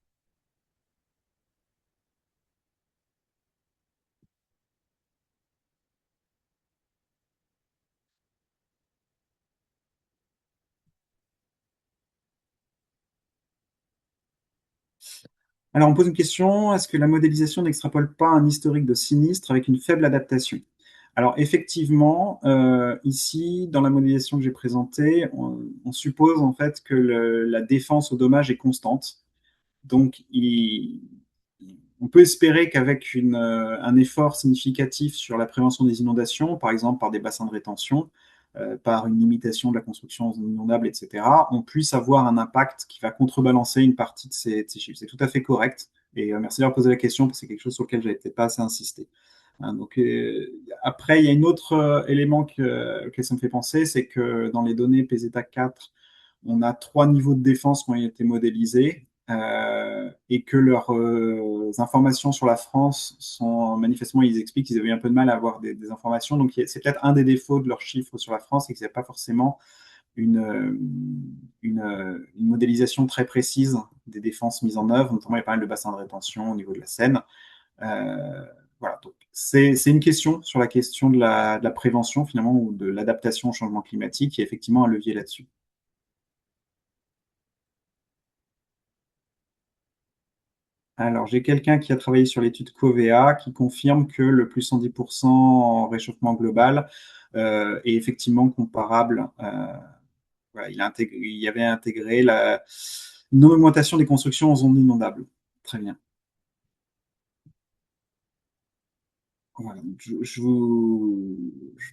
Alors, on pose une question, est-ce que la modélisation n'extrapole pas un historique de sinistre avec une faible adaptation? Alors, effectivement, ici, dans la modélisation que j'ai présentée, on suppose en fait que la défense au dommage est constante. Donc, on peut espérer qu'avec un effort significatif sur la prévention des inondations, par exemple par des bassins de rétention, par une limitation de la construction en zone inondable, etc., on puisse avoir un impact qui va contrebalancer une partie de ces chiffres. C'est tout à fait correct. Et merci d'avoir posé la question, parce que c'est quelque chose sur lequel je n'avais peut-être pas assez insisté. Hein, donc, après, il y a un autre élément auquel ça me fait penser, c'est que dans les données PZ4, on a 3 niveaux de défense qui ont été modélisés et que leurs informations sur la France sont manifestement, ils expliquent qu'ils avaient eu un peu de mal à avoir des informations. Donc, c'est peut-être un des défauts de leurs chiffres sur la France, c'est qu'ils n'avaient pas forcément une modélisation très précise des défenses mises en œuvre. Notamment, il y a pas mal de bassins de rétention au niveau de la Seine. Voilà, donc c'est une question sur la question de la prévention finalement ou de l'adaptation au changement climatique, qui est effectivement un levier là-dessus. Alors, j'ai quelqu'un qui a travaillé sur l'étude Covea qui confirme que le plus 110% en réchauffement global est effectivement comparable. Voilà, il y avait intégré une augmentation des constructions en zone inondable. Très bien. Voilà, je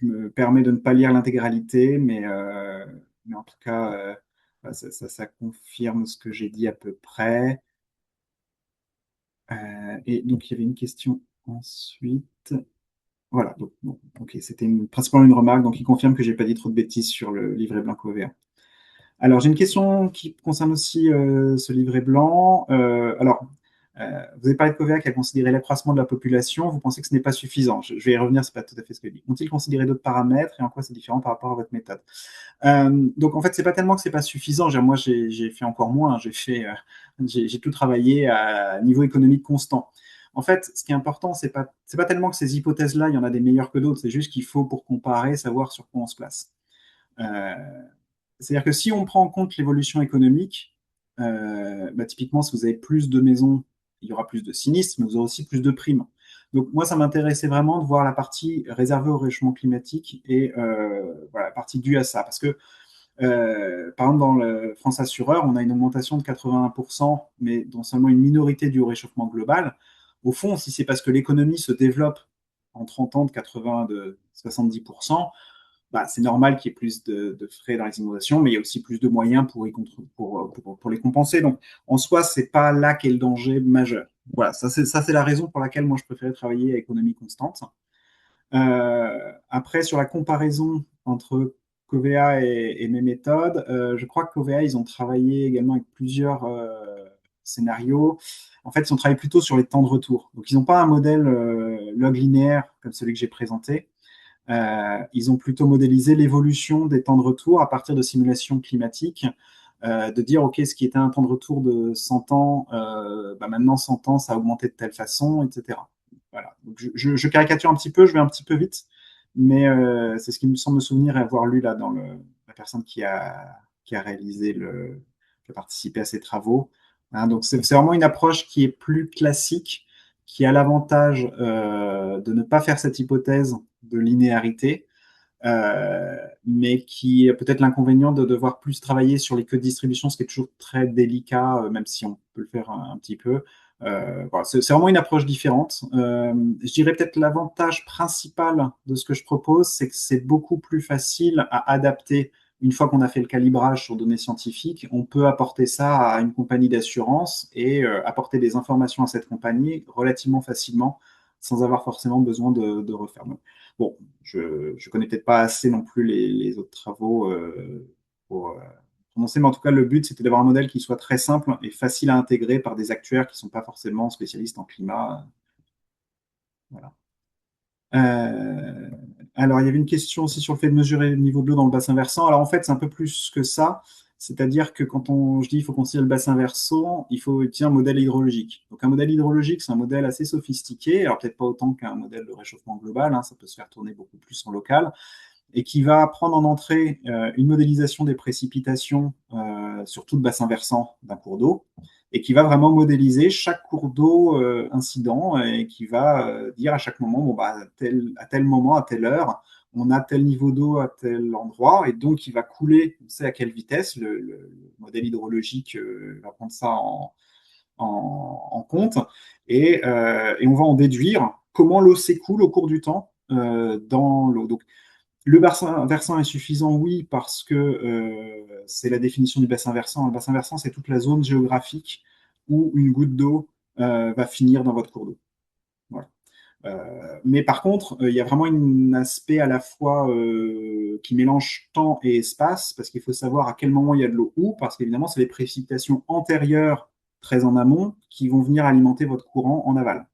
me permets de ne pas lire l'intégralité, mais en tout cas, voilà, ça confirme ce que j'ai dit à peu près. Et donc, il y avait une question ensuite. Voilà, donc, bon, ok, c'était principalement une remarque, donc il confirme que j'ai pas dit trop de bêtises sur le livret blanc OVA. Alors, j'ai une question qui concerne aussi ce livret blanc. Vous avez parlé de Covea qui a considéré l'accroissement de la population. Vous pensez que ce n'est pas suffisant? Je vais y revenir, c'est pas tout à fait ce que je dis. Ont-ils considéré d'autres paramètres et en quoi c'est différent par rapport à votre méthode? Donc, en fait, c'est pas tellement que c'est pas suffisant. Moi, j'ai fait encore moins. J'ai tout travaillé à niveau économique constant. En fait, ce qui est important, c'est pas tellement que ces hypothèses-là, il y en a des meilleures que d'autres. C'est juste qu'il faut, pour comparer, savoir sur quoi on se place. Euh, C'est-à-dire que si on prend en compte l'évolution économique, typiquement, si vous avez plus de maisons il y aura plus de sinistres, mais vous aurez aussi plus de primes. Donc moi, ça m'intéressait vraiment de voir la partie réservée au réchauffement climatique et voilà, la partie due à ça. Parce que, par exemple, dans le France Assureur, on a une augmentation de 81%, mais dont seulement une minorité due au réchauffement global. Au fond, si c'est parce que l'économie se développe en 30 ans de 80, de 70%, bah, c'est normal qu'il y ait plus de frais dans les inondations, mais il y a aussi plus de moyens pour les compenser. Donc, en soi, c'est pas là qu'est le danger majeur. Voilà, ça, c'est la raison pour laquelle moi, je préférais travailler à économie constante. Après, sur la comparaison entre Covea et mes méthodes, je crois que Covea, ils ont travaillé également avec plusieurs scénarios. En fait, ils ont travaillé plutôt sur les temps de retour. Donc, ils n'ont pas un modèle log linéaire comme celui que j'ai présenté. Ils ont plutôt modélisé l'évolution des temps de retour à partir de simulations climatiques, de dire, OK, ce qui était un temps de retour de 100 ans, bah maintenant 100 ans, ça a augmenté de telle façon, etc. Voilà. Donc, je caricature un petit peu, je vais un petit peu vite, mais c'est ce qui me semble me souvenir et avoir lu là dans la personne qui a réalisé qui a participé à ces travaux. Hein, donc c'est vraiment une approche qui est plus classique, qui a l'avantage de ne pas faire cette hypothèse de linéarité, mais qui a peut-être l'inconvénient de devoir plus travailler sur les queues de distribution, ce qui est toujours très délicat, même si on peut le faire un petit peu. Voilà, c'est vraiment une approche différente. Je dirais peut-être l'avantage principal de ce que je propose, c'est que c'est beaucoup plus facile à adapter une fois qu'on a fait le calibrage sur données scientifiques. On peut apporter ça à une compagnie d'assurance et apporter des informations à cette compagnie relativement facilement sans avoir forcément besoin de refaire. Donc, bon, je ne connais peut-être pas assez non plus les autres travaux pour prononcer, mais en tout cas, le but, c'était d'avoir un modèle qui soit très simple et facile à intégrer par des actuaires qui ne sont pas forcément spécialistes en climat. Voilà. Euh, alors, il y avait une question aussi sur le fait de mesurer le niveau de l'eau dans le bassin versant. Alors, en fait, c'est un peu plus que ça. C'est-à-dire que quand je dis qu'il faut considérer le bassin versant, il faut utiliser un modèle hydrologique. Donc, un modèle hydrologique, c'est un modèle assez sophistiqué. Alors, peut-être pas autant qu'un modèle de réchauffement global, hein, ça peut se faire tourner beaucoup plus en local, et qui va prendre en entrée une modélisation des précipitations sur tout le bassin versant d'un cours d'eau, et qui va vraiment modéliser chaque cours d'eau incident, et qui va dire à chaque moment, bon, bah, à tel moment, à telle heure, on a tel niveau d'eau à tel endroit, et donc il va couler, on sait à quelle vitesse, le modèle hydrologique va prendre ça en compte, et on va en déduire comment l'eau s'écoule au cours du temps dans l'eau. Donc, le bassin versant est suffisant, oui, parce que c'est la définition du bassin versant. Le bassin versant, c'est toute la zone géographique où une goutte d'eau va finir dans votre cours d'eau. Voilà. Mais par contre, il y a vraiment un aspect à la fois qui mélange temps et espace, parce qu'il faut savoir à quel moment il y a de l'eau où, parce qu'évidemment, c'est les précipitations antérieures, très en amont, qui vont venir alimenter votre courant en aval.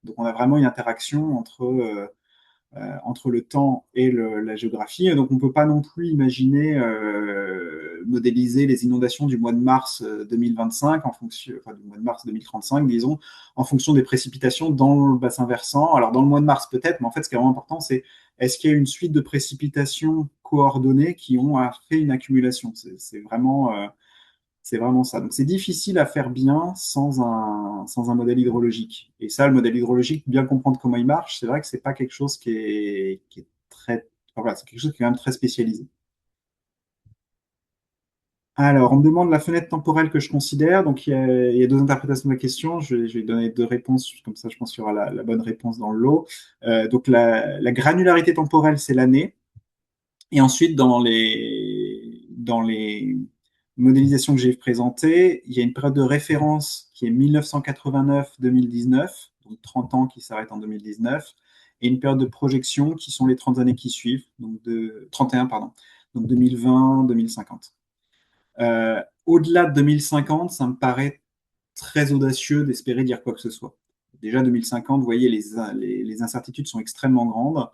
Donc on a vraiment une interaction entre le temps et la géographie. Donc, on ne peut pas non plus imaginer modéliser les inondations du mois de mars 2025, du mois de mars 2035, disons, en fonction des précipitations dans le bassin versant. Alors, dans le mois de mars, peut-être, mais en fait, ce qui est vraiment important, c'est est-ce qu'il y a une suite de précipitations coordonnées qui ont fait une accumulation. C'est vraiment ça. Donc, c'est difficile à faire bien sans un modèle hydrologique. Et ça, le modèle hydrologique, bien comprendre comment il marche, c'est vrai que c'est pas quelque chose qui est très, enfin, voilà, c'est quelque chose qui est quand même très spécialisé. Alors, on me demande la fenêtre temporelle que je considère. Donc, il y a deux interprétations de la question. Je vais donner deux réponses. Comme ça, je pense qu'il y aura la bonne réponse dans le lot. Donc, la granularité temporelle, c'est l'année. Et ensuite, dans les modélisations que j'ai présentées, il y a une période de référence qui est 1989-2019, donc 30 ans qui s'arrêtent en 2019, et une période de projection qui sont les 30 années qui suivent, donc 31, pardon, donc 2020-2050. Au-delà de 2050, ça me paraît très audacieux d'espérer dire quoi que ce soit. Déjà, 2050, vous voyez, les incertitudes sont extrêmement grandes.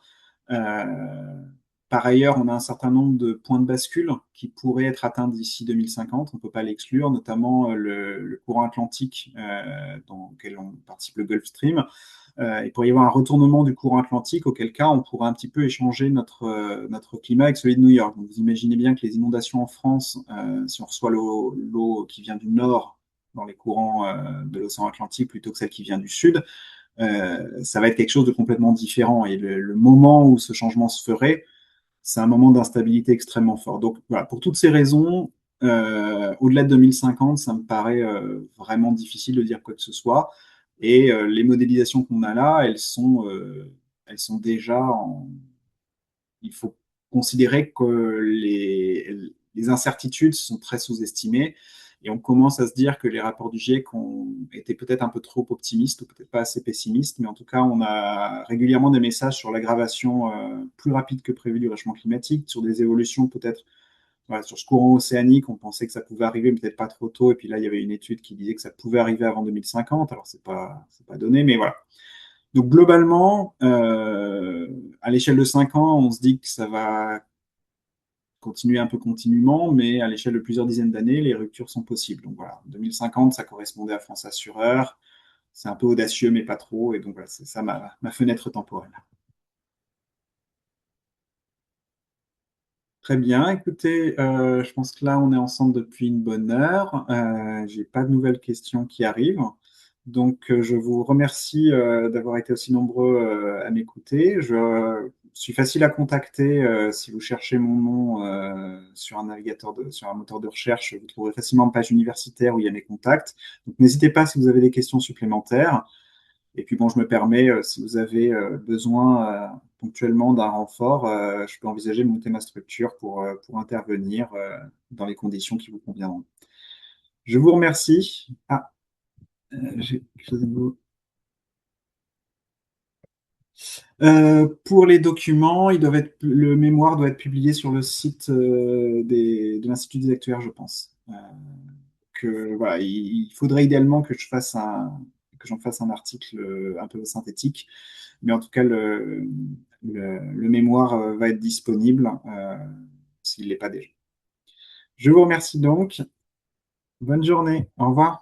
Euh, Par ailleurs, on a un certain nombre de points de bascule qui pourraient être atteints d'ici 2050. On ne peut pas l'exclure, notamment le courant atlantique dans lequel on participe, le Gulf Stream. Il pourrait y avoir un retournement du courant atlantique, auquel cas on pourrait un petit peu échanger notre climat avec celui de New York. Donc, vous imaginez bien que les inondations en France, si on reçoit l'eau qui vient du nord, dans les courants de l'océan Atlantique plutôt que celle qui vient du sud, ça va être quelque chose de complètement différent. Et le moment où ce changement se ferait, c'est un moment d'instabilité extrêmement fort. Donc voilà, pour toutes ces raisons, au-delà de 2050, ça me paraît vraiment difficile de dire quoi que ce soit. Et les modélisations qu'on a là, elles sont déjà en... Il faut considérer que les incertitudes sont très sous-estimées. Et on commence à se dire que les rapports du GIEC ont été peut-être un peu trop optimistes ou peut-être pas assez pessimistes, mais en tout cas, on a régulièrement des messages sur l'aggravation plus rapide que prévu du réchauffement climatique, sur des évolutions peut-être voilà, sur ce courant océanique. On pensait que ça pouvait arriver, mais peut-être pas trop tôt. Et puis là, il y avait une étude qui disait que ça pouvait arriver avant 2050. Alors, c'est pas donné, mais voilà. Donc, globalement, à l'échelle de 5 ans, on se dit que ça va continuer un peu continuellement, mais à l'échelle de plusieurs dizaines d'années, les ruptures sont possibles. Donc voilà, 2050, ça correspondait à France Assureur. C'est un peu audacieux, mais pas trop. Et donc voilà, c'est ça ma fenêtre temporelle. Très bien. Écoutez, je pense que là, on est ensemble depuis une bonne heure. J'ai pas de nouvelles questions qui arrivent. Donc, je vous remercie d'avoir été aussi nombreux à m'écouter. Je suis facile à contacter si vous cherchez mon nom sur un navigateur sur un moteur de recherche. Vous trouverez facilement une page universitaire où il y a mes contacts. Donc, n'hésitez pas si vous avez des questions supplémentaires. Et puis bon, je me permets, si vous avez besoin ponctuellement d'un renfort, je peux envisager de monter ma structure pour intervenir dans les conditions qui vous conviendront. Je vous remercie. Ah, j'ai quelque chose à vous. Pour les documents, le mémoire doit être publié sur le site de l'Institut des actuaires, je pense. Voilà, il faudrait idéalement que j'en fasse un article un peu synthétique, mais en tout cas, le mémoire va être disponible s'il ne l'est pas déjà. Je vous remercie donc. Bonne journée. Au revoir.